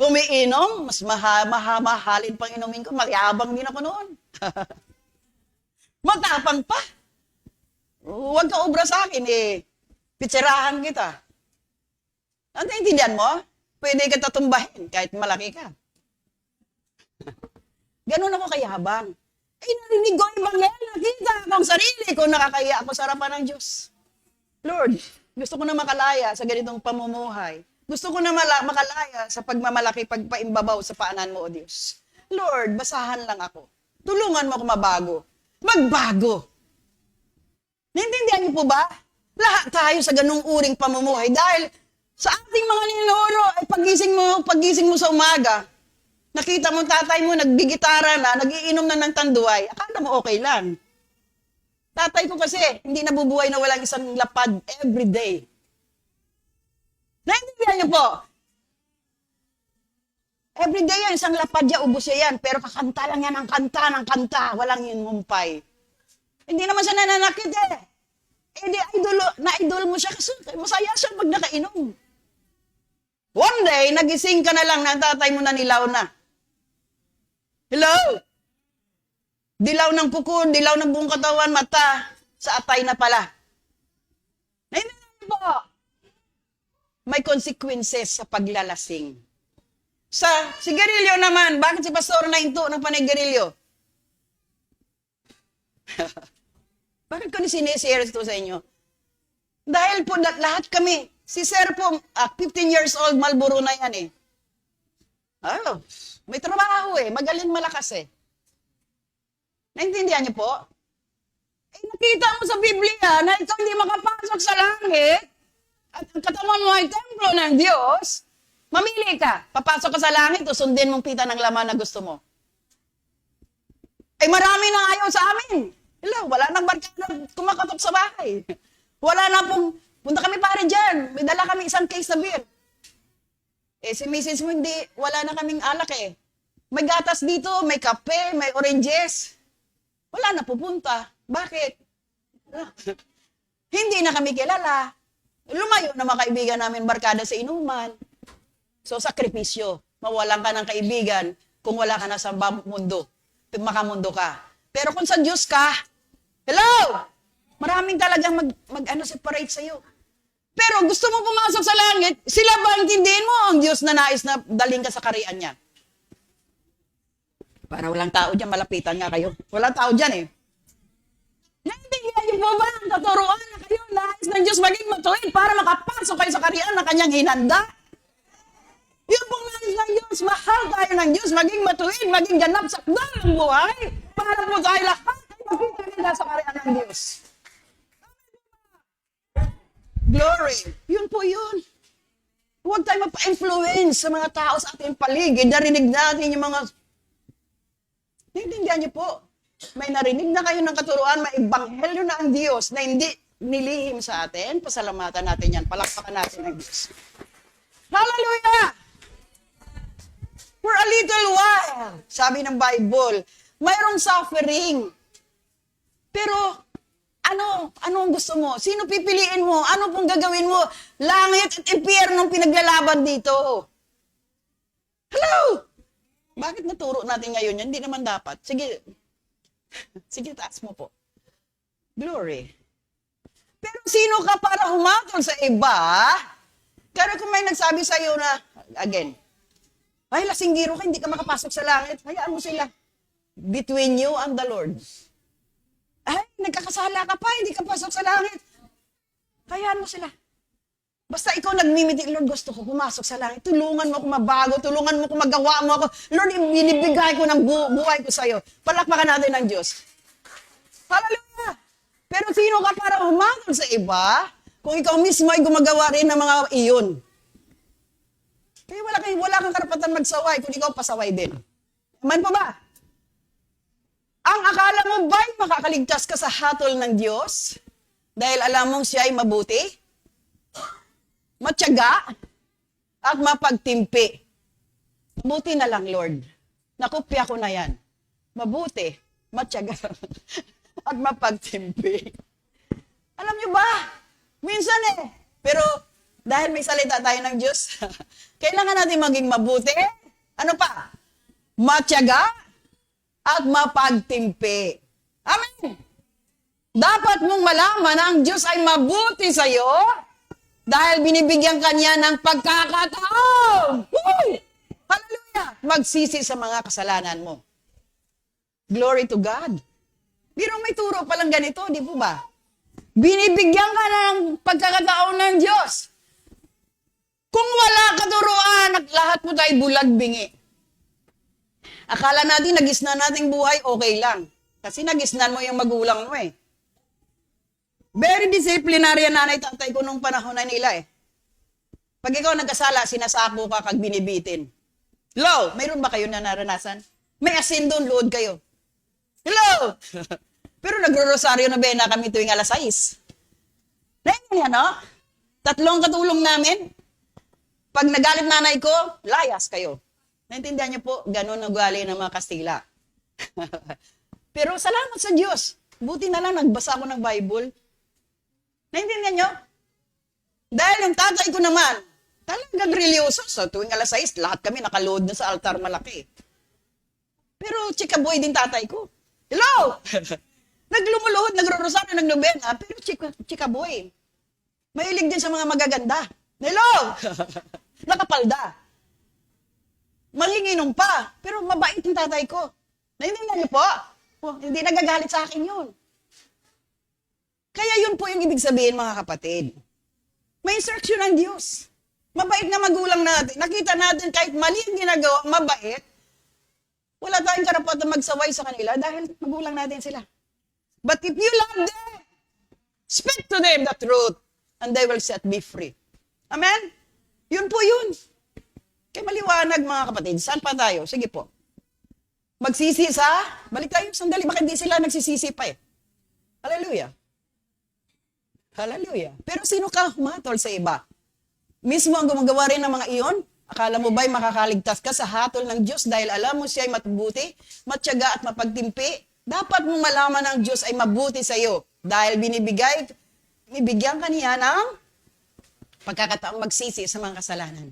S1: Umiinom, mas mahalin pang inumin ko, mayabang din ako noon. Matapang pa. Huwag ka obra sa akin, pitserahan kita. Ano intindihan mo? Pwede ka tatumbahin kahit malaki ka. Ganun ako kayabang. Narinig ko yung bangyel, nakita akong sarili ko, nakakaya ako sa harapan ng Diyos. Lord, gusto ko na makalaya sa ganitong pamumuhay. Gusto ko na makalaya sa pagmamalaki, pagpaimbabaw sa paanan mo, O Diyos. Lord, basahan lang ako. Tulungan mo ako mabago. Magbago. Naintindihan niyo po ba? Lahat tayo sa ganung uring pamumuhay dahil sa ating mga ninuro ay pagising mo sa umaga, nakita mo tatay mo nagbigitara na, nagiinom na ng tanduay, akala mo okay lang. Tatay ko kasi, hindi nabubuhay na walang isang lapad every day. Naintindihan niyo po? Every day yan, isang lapad niya, ubos siya yan, pero kakanta lang yan ng kanta, walang yun mumpay. Hindi naman siya nananakit na-idol mo siya kasi masaya siya pag nakainom. One day, nagising ka na lang na tatay mo na nilaw na. Hello? Dilaw ng puko, dilaw ng buong katawan, mata, sa atay na pala. Naintindihan niyo po? May consequences sa paglalasing. Sa sigarilyo naman, bakit si Pastor nahinto ng panigarilyo? Bakit ko sinishare ito sa inyo? Dahil po lahat kami, si Sir po, 15 years old, Marlboro na yan eh. Oh, may trabaho eh, magaling malakas eh. Naintindihan niyo po? Eh, nakita mo sa Biblia na ikaw hindi makapasok sa langit at ang katawan mo ay templo ng Diyos, mamili ka. Papasok ka sa langit o sundin mong pita ng laman na gusto mo. Eh, marami na ayaw sa amin. Hello, wala nang barkada kumakatok sa bahay. Wala na pong, punta kami pare dyan. May dala kami isang case na beer. Eh, si Mrs. mo hindi, wala na kaming alak eh. May gatas dito, may kape, may oranges. Wala na pupunta. Bakit? Hindi na kami kilala. Lumayo na mga kaibigan namin barkada sa inuman. So, sakripisyo. Mawalan ka ng kaibigan kung wala ka na sa mundo. Makamundo ka. Pero kung sa Diyos ka, hello! Maraming talagang separate sa'yo. Pero gusto mo pumasok sa langit, sila ba intindihin mo ang Diyos na nais na daling ka sa karian niya? Para walang tao dyan, malapitan nga kayo. Walang tao dyan eh. Naintindihan niyo po ba ang katuruan na kayo nais ng Diyos maging matuwid para makapasok kayo sa karian na kanyang hinanda? Yun pong nais ng Diyos. Mahal tayo ng Diyos maging matuwid, maging ganap sa dalang buhay para po tayo lahat ay magkita sa karian ng Diyos. Glory. Yun po yun. Huwag tayo mapa-influence sa mga tao sa ating paligid. Narinig natin yung mga... Naintindihan niyo po. May narinig na kayo ng katuruan, may ebanghelyo na ang Diyos na hindi nilihim sa atin. Pasalamatan natin yan. Palakpakan natin ang Diyos. Hallelujah! For a little while, sabi ng Bible, mayroong suffering. Pero, ano ang gusto mo? Sino pipiliin mo? Ano pong gagawin mo? Langit at impyernong pinaglalaban dito. Hello! Bakit naturo natin ngayon yan? Hindi naman dapat. Sige. Sige, taas mo po. Glory. Pero sino ka para humatol sa iba? Kaya kung may nagsabi sa iyo na, again, ay, lasinggiro ka, hindi ka makapasok sa langit. Hayaan mo sila. Between you and the Lord. Ay, nagkakasala ka pa, hindi ka pasok sa langit. Hayaan mo sila. Basta ikaw nagmimiti, Lord, gusto ko pumasok sa langit. Tulungan mo ako mabago, tulungan mo ako magawa mo ako. Lord, binibigay ko ng buhay ko sa'yo. Palakpakan natin ng Diyos. Hallelujah! Pero sino ka para humatol sa iba kung ikaw mismo ay gumagawa rin ng mga iyon? Kaya wala kang karapatan magsaway kung ikaw pasaway din. Man pa ba? Ang akala mo ba'y makakaligtas ka sa hatol ng Diyos? Dahil alam mong siya ay mabuti, matyaga, at mapagtimpi. Mabuti na lang, Lord. Nakopya ko na yan. Mabuti, matyaga, at mapagtimpi. Alam niyo ba? Minsan pero dahil may salita tayo ng Diyos, kailangan natin maging mabuti. Ano pa? Matyaga at mapagtimpi. Amen. Dapat mong malaman na ang Diyos ay mabuti sa iyo dahil binibigyan kanya ng pagkakataon. Woo! Hallelujah! Magsisi sa mga kasalanan mo. Glory to God. Pero may turo palang ganito, di po ba? Binibigyan ka ng pagkakataon ng Diyos. Kung wala katuruan, lahat mo tayo bulag-bingi. Akala natin, nagisnan nating buhay, okay lang. Kasi nagisnan mo yung magulang mo eh. Very disciplinary nanay tatay ko nung panahon na nila eh. Pag ikaw nagkasala, sinasako ka kag binibitin. Hello? Mayroon ba kayo na naranasan? May asin doon, load kayo. Hello? Pero nagro-rosaryo na bena kami tuwing alas 6. Naintindihan, no? 3 katulong namin. Pag nagalit nanay ko, layas kayo. Naintindihan niyo po, ganun ugali ng mga Kastila. Pero salamat sa Diyos. Buti na lang nagbasa ako ng Bible. Naintindihan niyo? Dahil yung tatay ko naman, talagang religyoso. So tuwing alas 6, lahat kami nakaload na sa altar malaki. Pero chikaboy din tatay ko. Hello! Naglumuluhod, nagro-rosaryo, nagnobena, pero chikaboy. Mahilig din sa mga magaganda. Hello! Nakapalda. Manginginom pa, pero mabait yung tatay ko. Naintindihan niyo po? Oh, hindi nagagalit sa akin yun. Kaya yun po yung ibig sabihin, mga kapatid. May instruction ng Diyos. Mabait na magulang natin. Nakita natin kahit mali ang ginagawa, mabait, wala tayong karapatan magsaway sa kanila dahil magulang natin sila. But if you love them, speak to them the truth, and they will set me free. Amen? Yun po yun. Kaya maliwanag, mga kapatid. Saan pa tayo? Sige po. Magsisi sa? Balik tayo sandali. Bakit di sila nagsisisi pa eh? Hallelujah. Hallelujah. Pero sino ka humatol sa iba? Mismo ang gumagawa rin ng mga iyon? Akala mo ba'y makakaligtas ka sa hatol ng Diyos dahil alam mo siya ay matubuti, matyaga at mapagtimpi? Dapat mong malaman ng Diyos ay mabuti sa iyo dahil binibigyan ka niya ng pagkakataong magsisi sa mga kasalanan.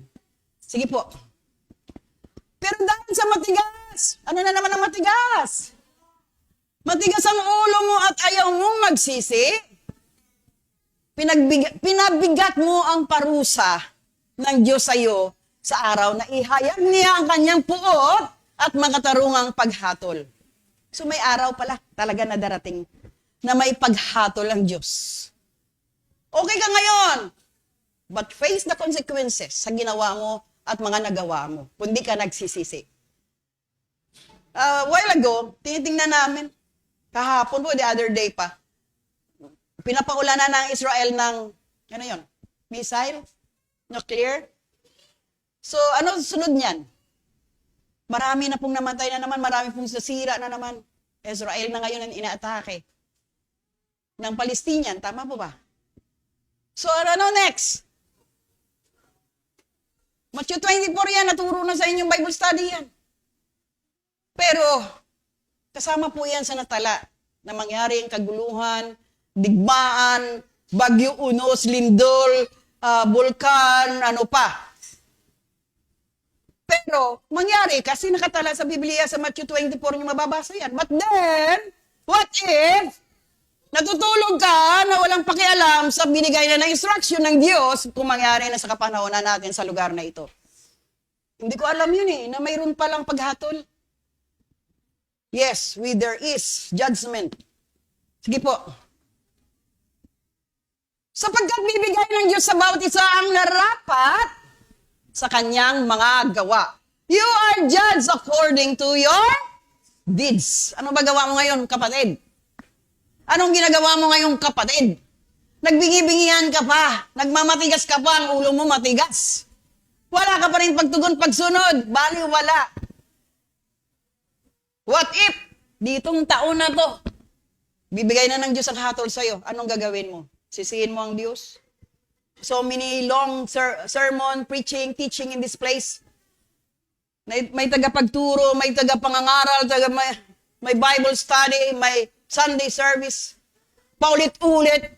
S1: Sige po. Pero dahil sa matigas, ano na naman ang matigas? Matigas ang ulo mo at ayaw mong magsisi, pinabigat mo ang parusa ng Diyos sa iyo sa araw na ihayag niya ang kanyang puot at makatarungang paghatol. So may araw pala talaga na darating na may paghatol ang Diyos. Okay ka ngayon, but face the consequences sa ginawa mo at mga nagawa mo. Kundi ka nagsisisi. While ago, tinitingnan namin, kahapon po, the other day pa, pinapaulanan ng Israel ng, ano yun, missile, nuclear. So, ano sunod niyan? Marami na pong namatay na naman, marami pong nasira na naman. Israel na ngayon ang inaatake ng Palestinian, tama po ba? So, ano next? Matthew 24 yan, naturo na sa inyong Bible study yan. Pero, kasama po yan sa natala na mangyaring kaguluhan, digmaan, bagyo unos, lindol, bulkan, ano pa. Pero, mangyari, kasi nakatala sa Biblia sa Matthew 24, yung mababasa yan. But then, what if, natutulog ka na walang pakialam sa binigay na ng instruction ng Diyos kung mangyari na sa kapanahonan natin sa lugar na ito? Hindi ko alam yun eh, na mayroon palang paghatol. Yes, there is judgment. Sige po. Sapagkat bibigay ng Diyos sa bawat isa ang narapat sa kanyang mga gawa. You are judged according to your deeds. Ano ba gawa mo ngayon, kapatid? Anong ginagawa mo ngayon, kapatid? Nagbingi-bingihan ka pa. Nagmamatigas ka pa. Ang ulo mo matigas. Wala ka pa rin pagtugon, pagsunod. Bali, wala. What if, ditong taon na to, bibigay na ng Diyos ang hatol sa'yo. Anong gagawin mo? Sisihin mo ang Diyos? So many long sermon, preaching, teaching in this place. May tagapagturo, may tagapangangaral, may Bible study, may Sunday service. Paulit-ulit.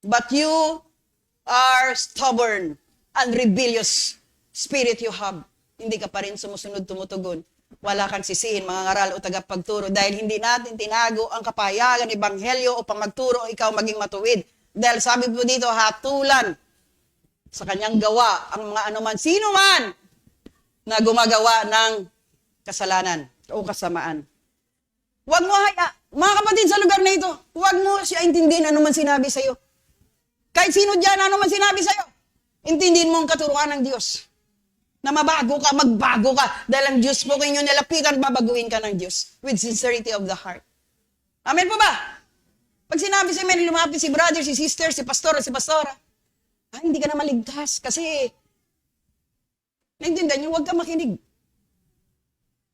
S1: But you are stubborn and rebellious spirit you have. Hindi ka pa rin sumusunod, tumutugon. Wala kang sisihin, mga ngaral o tagapagturo dahil hindi natin tinago ang kapahayagan, ebanghelyo upang magturo o ikaw maging matuwid. Dahil sabi po dito, hatulan sa kanyang gawa ang mga anuman, sino man na gumagawa ng kasalanan o kasamaan. Huwag mo, mga kapatid sa lugar na ito, huwag mo siya intindihin ano man sinabi sa'yo. Kahit sino dyan, ano man sinabi sa'yo, intindihin mo ang katuruan ng Diyos. Na mabago ka, magbago ka. Dahil ang Diyos po kayo nilapitan, babaguhin ka ng Diyos with sincerity of the heart. Amen po ba? Pag sinabi sa amin, lumapit si brother, si sister, si pastor, si pastora, hindi ka na maligtas kasi naintindihan niyo, huwag ka makinig.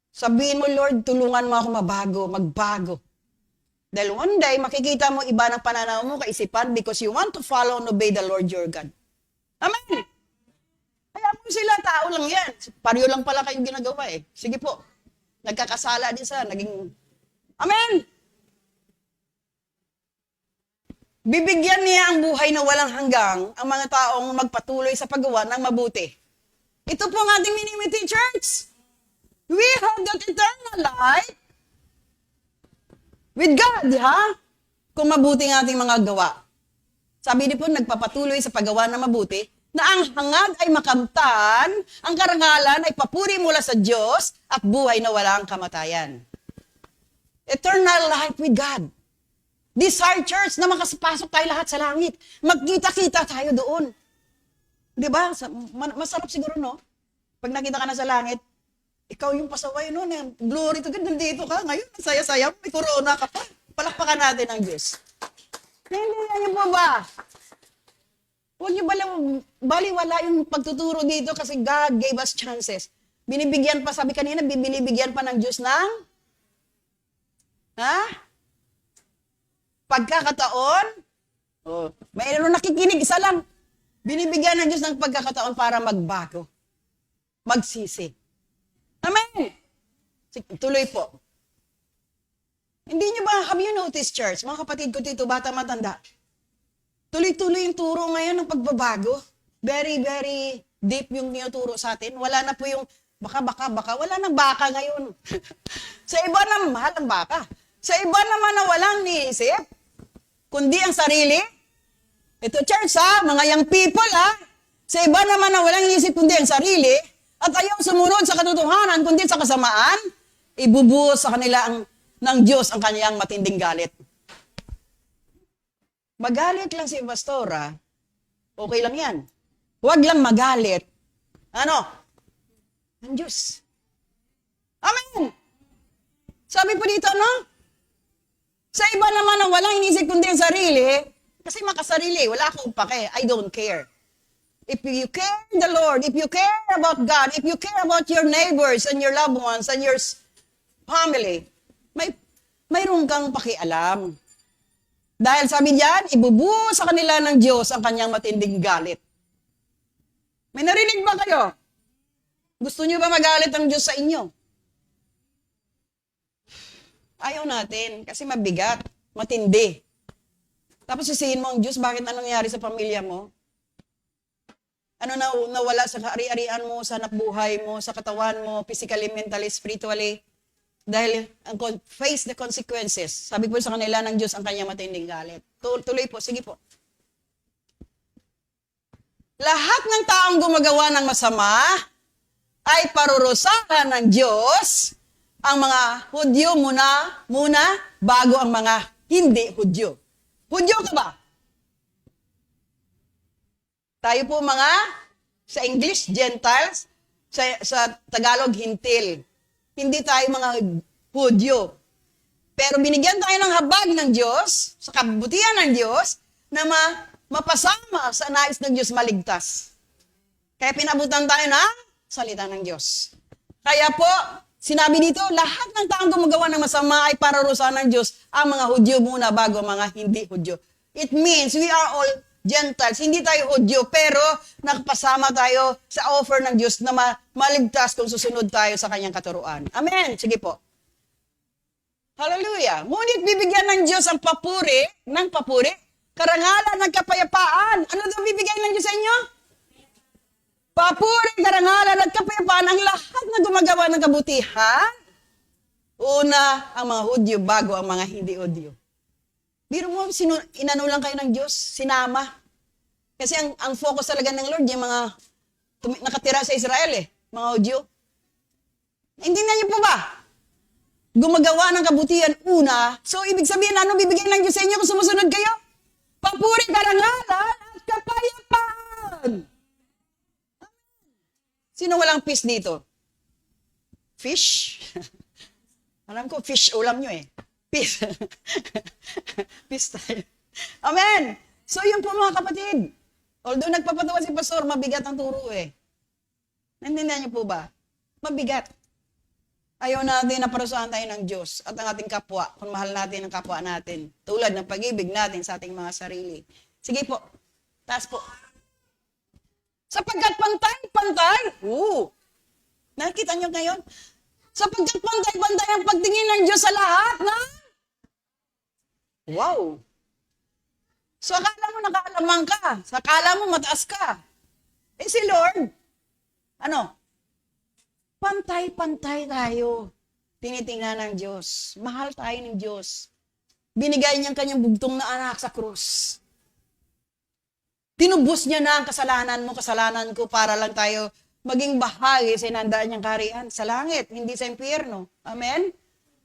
S1: Sabihin mo, Lord, tulungan mo ako mabago, magbago. Dahil one day, makikita mo iba ng pananaw mo, kaisipan, because you want to follow and obey the Lord your God. Amen? Kaya po sila, tao lang yan. Pareho lang pala kayong ginagawa eh. Sige po. Nagkakasala din sa naging... Amen! Bibigyan niya ang buhay na walang hanggang ang mga taong magpatuloy sa paggawa ng mabuti. Ito po ang ating Minimity Church. We have that eternal life with God, ha? Kung mabuti ang ating mga gawa. Sabi din po, nagpapatuloy sa paggawa ng mabuti, na ang hangad ay makamtan, ang karangalan ay papuri mula sa Diyos, at buhay na walang kamatayan. Eternal life with God. Desire church na makapasok tayo lahat sa langit. Magkita-kita tayo doon. Di ba? Masarap siguro, no? Pag nakita ka na sa langit, ikaw yung pasaway noon. Glory to God, nandito ka. Ngayon, saya-saya, may corona ka pa. Palakpakan natin ang Diyos. Hindi niyo po ba? Huwag niyo baliwala yung pagtuturo dito kasi God gave us chances. Binibigyan pa, sabi kanina, binibigyan pa ng Diyos ng pagkakataon. Oh, mayroon nakikinig, isa lang. Binibigyan ng Diyos ng pagkakataon para magbago. Magsisi. Amen. Tuloy po. Hindi niyo ba, have you noticed, church? Mga kapatid ko dito, bata matanda. Tuloy-tuloy yung turo ngayon ng pagbabago. Very, very deep yung tinuturo sa atin. Wala na po yung baka. Wala nang baka ngayon. Sa iba na mahal ang baka. Sa iba naman na walang niisip, kundi ang sarili. Ito, church, mga young people, Sa iba naman na walang niisip, kundi ang sarili, at ayaw sumunod sa katotohanan, kundi sa kasamaan, ibubuhos sa kanila ng Diyos ang kanyang matinding galit. Magalit lang si pastora, okay lang yan. Huwag lang magalit. Ang Diyos. Amen! Sabi po dito, no? Sa iba naman na walang inisip kundi ang sarili, kasi makasarili, wala akong pake, I don't care. If you care the Lord, if you care about God, if you care about your neighbors and your loved ones and your family, mayroon kang pakialam. Dahil sabi diyan, ibubuhos sa kanila ng Diyos ang kanyang matinding galit. May narinig ba kayo? Gusto niyo ba magalit ang Diyos sa inyo? Ayaw natin kasi mabigat, matindi. Tapos sisihin mo ang Diyos, bakit anong nangyari sa pamilya mo? Ano nawala sa ari-arian mo, sa buhay mo, sa katawan mo, physically, mentally, spiritually? Dahil face the consequences. Sabi po sa kanila ng Diyos ang kanyang matinding galit. Tuloy po, sige po. Lahat ng taong gumagawa ng masama ay parurusahan ng Diyos. Ang mga Hudyo muna bago ang mga hindi Hudyo. Hudyo ka ba? Tayo po sa English, Gentiles, sa Tagalog, Hintil. Hindi tayo mga Hudyo. Pero binigyan tayo ng habag ng Diyos, sa kabutihan ng Diyos, na mapasama sa nais ng Diyos maligtas. Kaya pinabutan tayo ng salita ng Diyos. Kaya po, sinabi dito, lahat ng taong gumagawa ng masama ay pararusahan ng Diyos, ang mga Hudyo muna bago ang mga hindi Hudyo. It means we are all Gentiles. Hindi tayo Hudyo, pero nakapasama tayo sa offer ng Diyos na maligtas kung susunod tayo sa kanyang katuruan. Amen. Sige po. Hallelujah. Ngunit bibigyan ng Diyos ang papuri, karangalan ng kapayapaan. Ano daw bibigyan ng Diyos sa inyo? Papuri, karangalan at kapayapaan ang lahat na gumagawa ng kabutihan. Una, ang mga Hudyo bago ang mga hindi Hudyo. Biro mo, inano lang kayo ng Diyos, sinama. Kasi ang focus talaga ng Lord, yung mga nakatira sa Israel mga Hudyo. Hindi na niyo po ba? Gumagawa ng kabutihan una. So, ibig sabihin, ano bibigyan ng Diyos sa inyo kung sumusunod kayo? Papuri, karangalan at kapayapaan. Sino walang fish dito? Fish? Alam ko, fish ulam nyo Fish. Fish tayo. Amen! So yun po mga kapatid. Although nagpapatawa si Pastor, mabigat ang turo Naintindihan niyo po ba? Mabigat. Ayaw natin na parusahan tayo ng Diyos at ang ating kapwa, kung mahal natin ang kapwa natin. Tulad ng pag-ibig natin sa ating mga sarili. Sige po. Taas po. Sapagkat pantay-pantay, nakikita niyo ngayon? Sapagkat pantay-pantay ang pagtingin ng Diyos sa lahat wow! So, akala mo nakaalamang ka. Akala mo mataas ka. Si Lord, pantay-pantay tayo. Tinitingnan ng Diyos. Mahal tayo ng Diyos. Binigay niya ang kanyang bugtong na anak sa krus. Tinubos niya na ang kasalanan mo, kasalanan ko, para lang tayo maging bahagi sa inandaan niyang kaharian sa langit, hindi sa impyerno. Amen?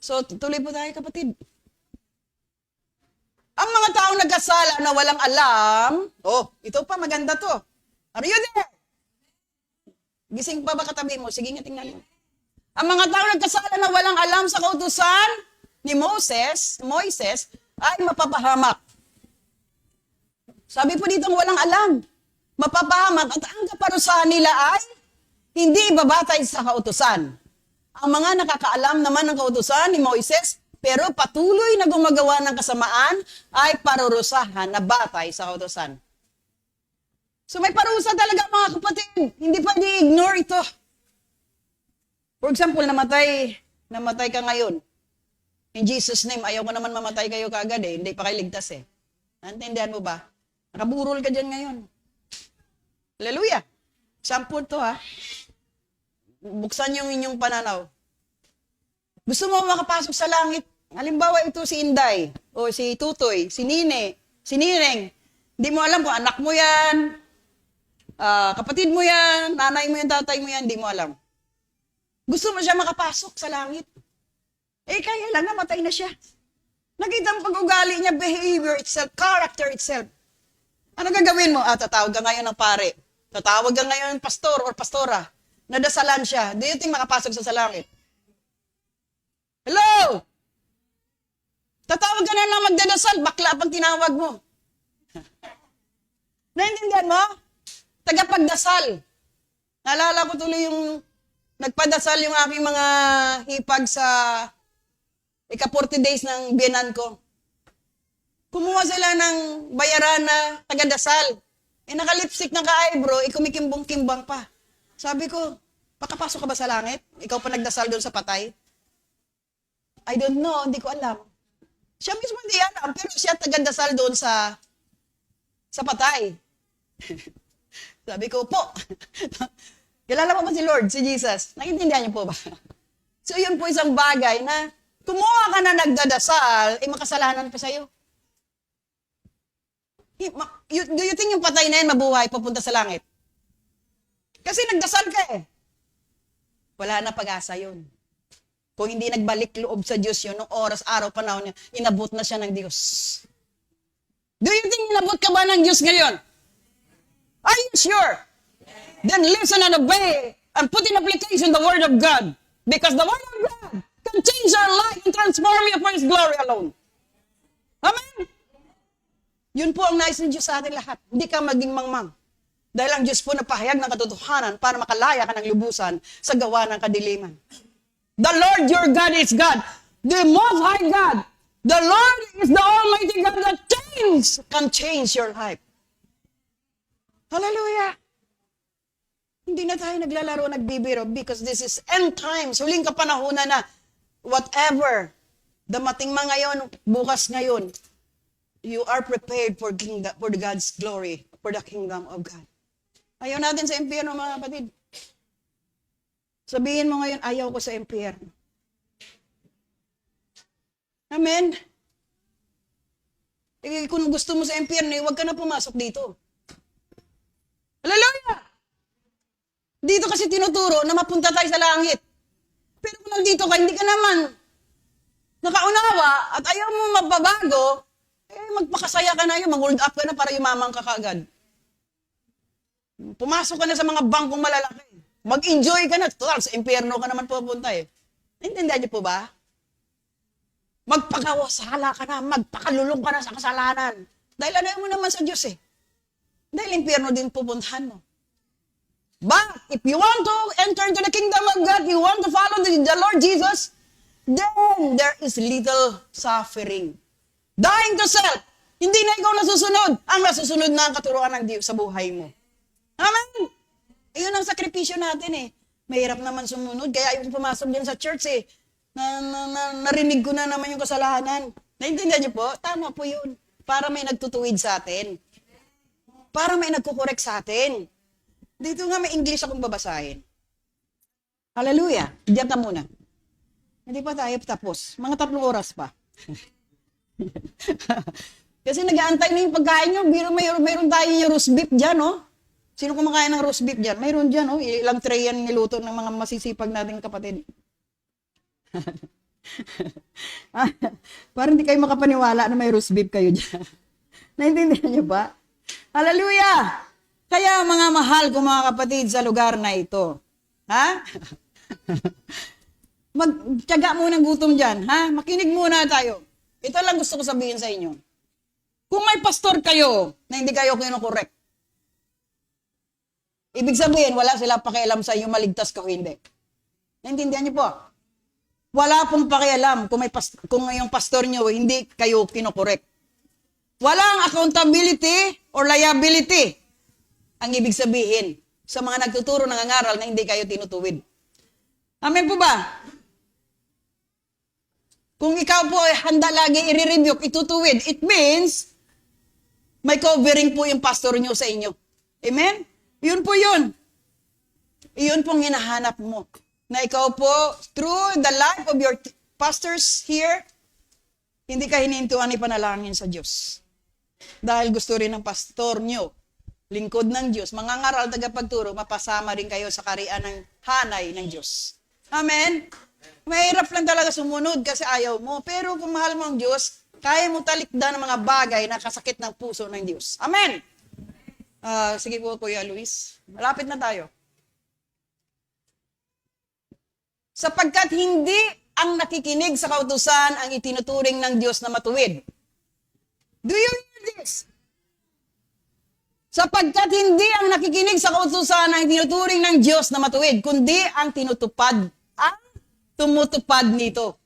S1: So, tuloy po tayo, kapatid. Ang mga taong nagkasala na walang alam, ito pa, maganda to. Are you there? Gising pa ba katabi mo? Sige nga, tingnan mo. Ang mga taong nagkasala na walang alam sa kautusan ni Moises, ay mapapahamak. Sabi po dito, walang alam. Mapapahamak at ang kaparusahan nila ay hindi ibabatay sa kautusan. Ang mga nakakaalam naman ng kautusan ni Moises, pero patuloy na gumagawa ng kasamaan ay parurusahan na batay sa kautusan. So may parusa talaga mga kapatid. Hindi pwede i-ignore ito. For example, namatay ka ngayon. In Jesus' name, ayaw ko naman mamatay kayo kaagad eh. Hindi pa kayo ligtas eh. Naintindihan mo ba? Nakaburol ka dyan ngayon. Hallelujah. Example to ha. Buksan yung inyong pananaw. Gusto mo makapasok sa langit? Halimbawa ito si Inday, o si Tutoy, si Nine, si Nineng. Hindi mo alam kung anak mo yan, kapatid mo yan, nanay mo yan, tatay mo yan, hindi mo alam. Gusto mo siya makapasok sa langit? Kaya lang, namatay na siya. Nakita mo pag-ugali niya, behavior itself, character itself. Ano gagawin mo? Tatawag ka ngayon ng pare. Tatawag ka ngayon ng pastor or pastora. Nadasalan siya. Do you think makapasok sa langit? Hello? Tatawag ka na lang magdadasal, bakla pang tinawag mo. Naintindihan mo? Tagapagdasal. Naalala ko tuloy yung nagpadasal yung aking mga hipag sa ika-40 days ng biyenan ko. Kumuha sila ng bayaran na tagadasal. Nakalipstick ng ka-eyebrow, kumikimbong-kimbang pa. Sabi ko, pakapasok ka ba sa langit? Ikaw pa nagdasal doon sa patay? I don't know, hindi ko alam. Siya mismo hindi alam, pero siya tagadasal doon sa patay. Sabi ko, po, kilala mo ba si Lord, si Jesus? Nakintindihan niyo po ba? So yun po isang bagay na kumuha ka na nagdadasal, makasalanan pa sa'yo. Do you think yung patay na yan mabuhay, papunta sa langit? Kasi nagdasal ka eh. Wala na pag-asa yun. Kung hindi nagbalik loob sa Diyos yun, nung oras, araw, panahon niya, inabot na siya ng Diyos. Do you think inabot ka ba ng Diyos ngayon? Are you sure? Then listen and obey and put in application the Word of God. Because the Word of God can change our life and transform you for His glory alone. Amen? Yun po ang nais ng Diyos sa atin lahat. Hindi ka maging mangmang. Dahil ang Diyos po napahayag ng katotohanan para makalaya ka ng lubusan sa gawa ng kadiliman. The Lord your God is God, the Most High God. The Lord is the Almighty God that can change your life. Hallelujah! Hindi na tayo naglalaro, nagbibiro because this is end times. Huling kapanahonan na whatever damating man ngayon, bukas ngayon, you are prepared for God's glory, for the kingdom of God. Ayaw natin sa impyerno, mga kapatid. Sabihin mo ngayon, ayaw ko sa impyerno. Amen? Kung gusto mo sa impyerno, huwag ka na pumasok dito. Hallelujah! Dito kasi tinuturo na mapunta tayo sa langit. Pero kung nandito ka, hindi ka naman nakaunawa at ayaw mo mababago, magpakasaya ka na yun, mag-hold up ka na para yumamang ka kaagad. Pumasok ka na sa mga bangkong malalaki. Mag-enjoy ka na. Total, sa impyerno ka naman pupunta eh. Naintindihan niyo po ba? Magpakawasala ka na, magpakalulong ka na sa kasalanan. Dahil ano mo naman sa Diyos eh. Dahil impyerno din pupuntahan mo. But, if you want to enter into the kingdom of God, you want to follow the Lord Jesus, then there is little suffering. Dying to self. Hindi na ikaw nasusunod. Ang nasusunod na ang katuruan ng Diyos sa buhay mo. Amen? Iyon ang sakripisyo natin eh. Mahirap naman sumunod. Kaya yung pumasok din sa church eh. Narinig ko na naman yung kasalanan. Naintindihan niyo po? Tama po yun. Para may nagtutuwid sa atin. Para may nagkukorek sa atin. Dito nga may English akong babasahin. Hallelujah. Diyan ka muna. Hindi pa tayo tapos. Mga 3 oras pa. Kasi nag-aantay na yung pagkain nyo. Mayroon tayo yung roast beef dyan, no? Sino kumakain ng roast beef dyan? Mayroon dyan, no? Ilang tray yan niluto ng mga masisipag nating kapatid. Parang hindi kayo makapaniwala na may roast beef kayo dyan. Naintindihan niyo ba? Hallelujah! Kaya mga mahal ko mga kapatid sa lugar na ito, ha? Magtiyaga muna ng gutom dyan, ha? Makinig muna tayo. Ito lang gusto ko sabihin sa inyo. Kung may pastor kayo na hindi kayo kinokorek, ibig sabihin, wala sila pakialam sa iyo, maligtas ka o hindi. Naintindihan niyo po? Wala pong pakialam kung yung pastor niyo hindi kayo kinokorek. Walang accountability or liability. Ang ibig sabihin, sa mga nagtuturo ng ngaral na hindi kayo tinutuwid. Amen po ba? Kung ikaw po ay handa lagi i-rebuke, itutuwid, it means may covering po yung pastor nyo sa inyo. Amen? Yun po yun. Iyon pong hinahanap mo. Na ikaw po, through the life of your pastors here, hindi ka hinintuan ipanalangin sa Diyos. Dahil gusto rin ng pastor nyo, lingkod ng Diyos, mga ngaral, tagapagturo, mapasama rin kayo sa karian ng hanay ng Diyos. Amen? Mahirap lang talaga sumunod kasi ayaw mo. Pero kung mahal mo ang Diyos, kaya mo talikdan ng mga bagay na kasakit ng puso ng Diyos. Amen? Sige po, Kuya Luis. Malapit na tayo. Sapagkat hindi ang nakikinig sa kautusan ang itinuturing ng Diyos na matuwid. Do you hear this? Sapagkat hindi ang nakikinig sa kautusan ang tinuturing ng Diyos na matuwid, kundi ang tumutupad nito.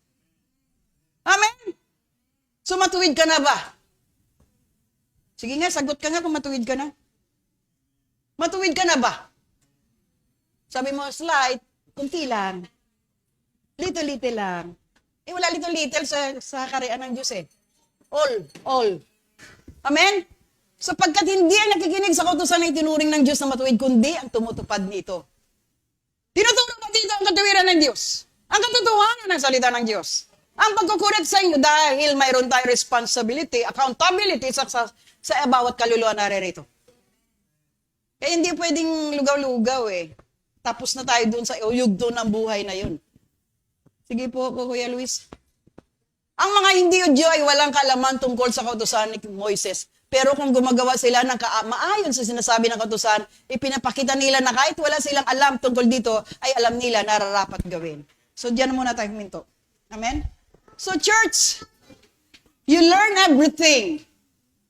S1: Amen? So matuwid ka na ba? Sige nga, sagot ka nga kung matuwid ka na. Matuwid ka na ba? Sabi mo, slight, kunti lang. Little lang. Wala little sa karian ng Diyos eh. All. Amen? Sapagkat hindi ang nakikinig sa kautusan na itinuring ng Diyos na matuwid, kundi ang tumutupad nito. Tinuturo ba dito ang katuwiran ng Diyos? Ang katotohanan ng salita ng Diyos. Ang pagkukorek sa inyo dahil mayroon tayong responsibility, accountability sa bawat kaluluwa na narito. Kaya hindi pwedeng lugaw-lugaw eh. Tapos na tayo dun sa yugto ng buhay na yun. Sige po, Kuya Luis. Ang mga hindi Hudyo ay walang kaalaman tungkol sa kautusan ni Moises. Pero kung gumagawa sila ng maayon sa sinasabi ng kautusan, ipinapakita nila na kahit wala silang alam tungkol dito, ay alam nila na nararapat gawin. So, diyan muna tayo huminto. Amen? So, church, you learn everything.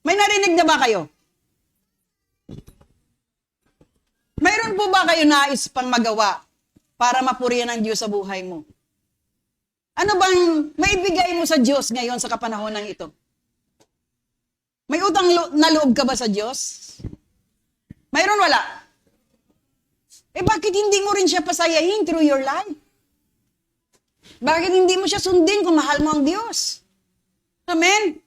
S1: May narinig na ba kayo? Mayroon po ba kayo nais pang magawa para mapurihan ng Diyos sa buhay mo? Ano bang maibigay mo sa Diyos ngayon sa kapanahon ng ito? May utang na loob ka ba sa Diyos? Mayroon wala? Bakit hindi mo rin siya pasayahin through your life? Bakit hindi mo siya sundin kung mahal mo ang Diyos? Amen?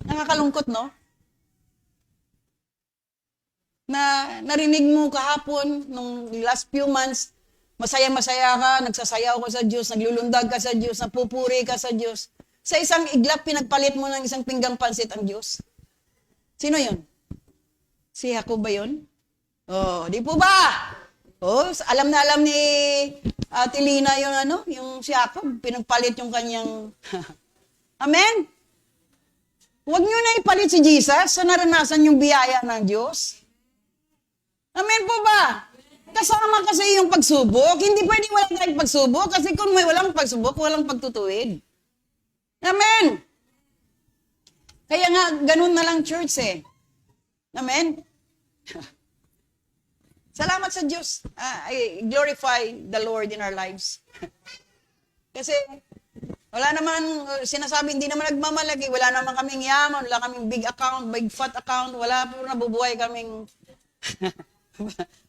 S1: Nakakalungkot, no? Na narinig mo kahapon, nung last few months, masaya-masaya ka, nagsasayaw ka sa Diyos, naglulundag ka sa Diyos, napupuri ka sa Diyos. Sa isang iglap, pinagpalit mo ng isang pinggang pansit ang Diyos. Sino yun? Si Jacob ba yun? Oh, di po ba? Oh, alam na alam ni Ate Lina yung si Jacob, pinagpalit yung kanyang... Amen? Huwag nyo na ipalit si Jesus sa naranasan yung biyaya ng Diyos. Amen po ba? Kasama kasi yung pagsubok. Hindi pwedeng walang tayong pagsubok kasi kung may walang pagsubok, walang pagtutuwid. Amen? Kaya nga, ganun na lang church eh. Amen? Salamat sa Diyos. I glorify the Lord in our lives. Kasi, wala naman, sinasabi, hindi naman nagmamalaki, wala naman kaming yaman, wala kaming big account, big fat account, wala po nabubuhay kaming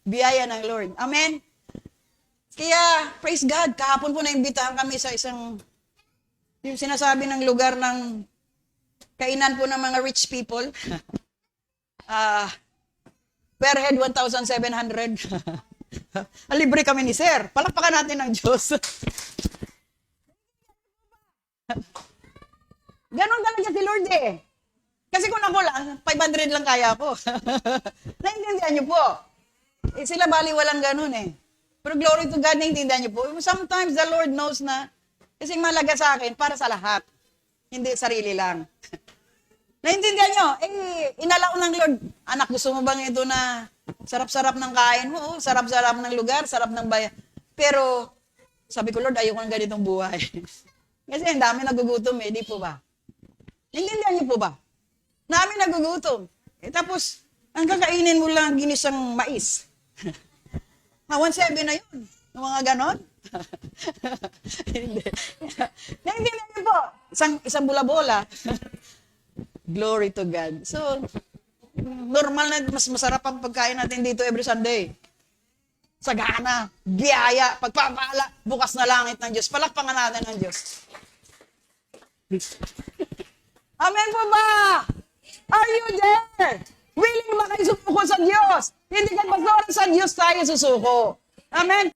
S1: biyaya ng Lord. Amen? Kaya, praise God, kahapon po naimbitahan kami sa isang, yung sinasabi ng lugar ng kainan po ng mga rich people. Per head, 1,700. Libre kami ni Sir. Palakpakan natin ng Diyos. Ganon talaga si Lord eh. Kasi kung ako lang, 500 lang kaya ko. Naintindihan niyo po. Sila bali walang ganon eh. Pero glory to God, naiintindihan niyo po. Sometimes the Lord knows na, kasi malaga sa akin, para sa lahat. Hindi sarili lang. Naintindihan niyo? Inalao ng Lord, anak, gusto mo bang ito na sarap-sarap ng kain mo? Oh, sarap-sarap ng lugar, sarap ng bayan. Pero, sabi ko, Lord, ayoko ng ganitong buhay. Kasi ang dami nagugutom eh, di po ba? Naintindihan niyo po ba? Dami nagugutom. Tapos, ang kakainin mo lang ginisang mais. 1.7 na yun. Yung mga ganon. Hindi. Naintindihan niyo po. Isang bola-bola. Glory to God. So, normal na mas masarap ang pagkain natin dito every Sunday. Sagana, biyaya, pagpapala, bukas na langit ng Diyos. Palakpangan natin ng Diyos. Amen po ba? Are you there? Willing ba kayo sumuko sa Diyos? Hindi ka pastor, sa Diyos tayo susuko. Amen?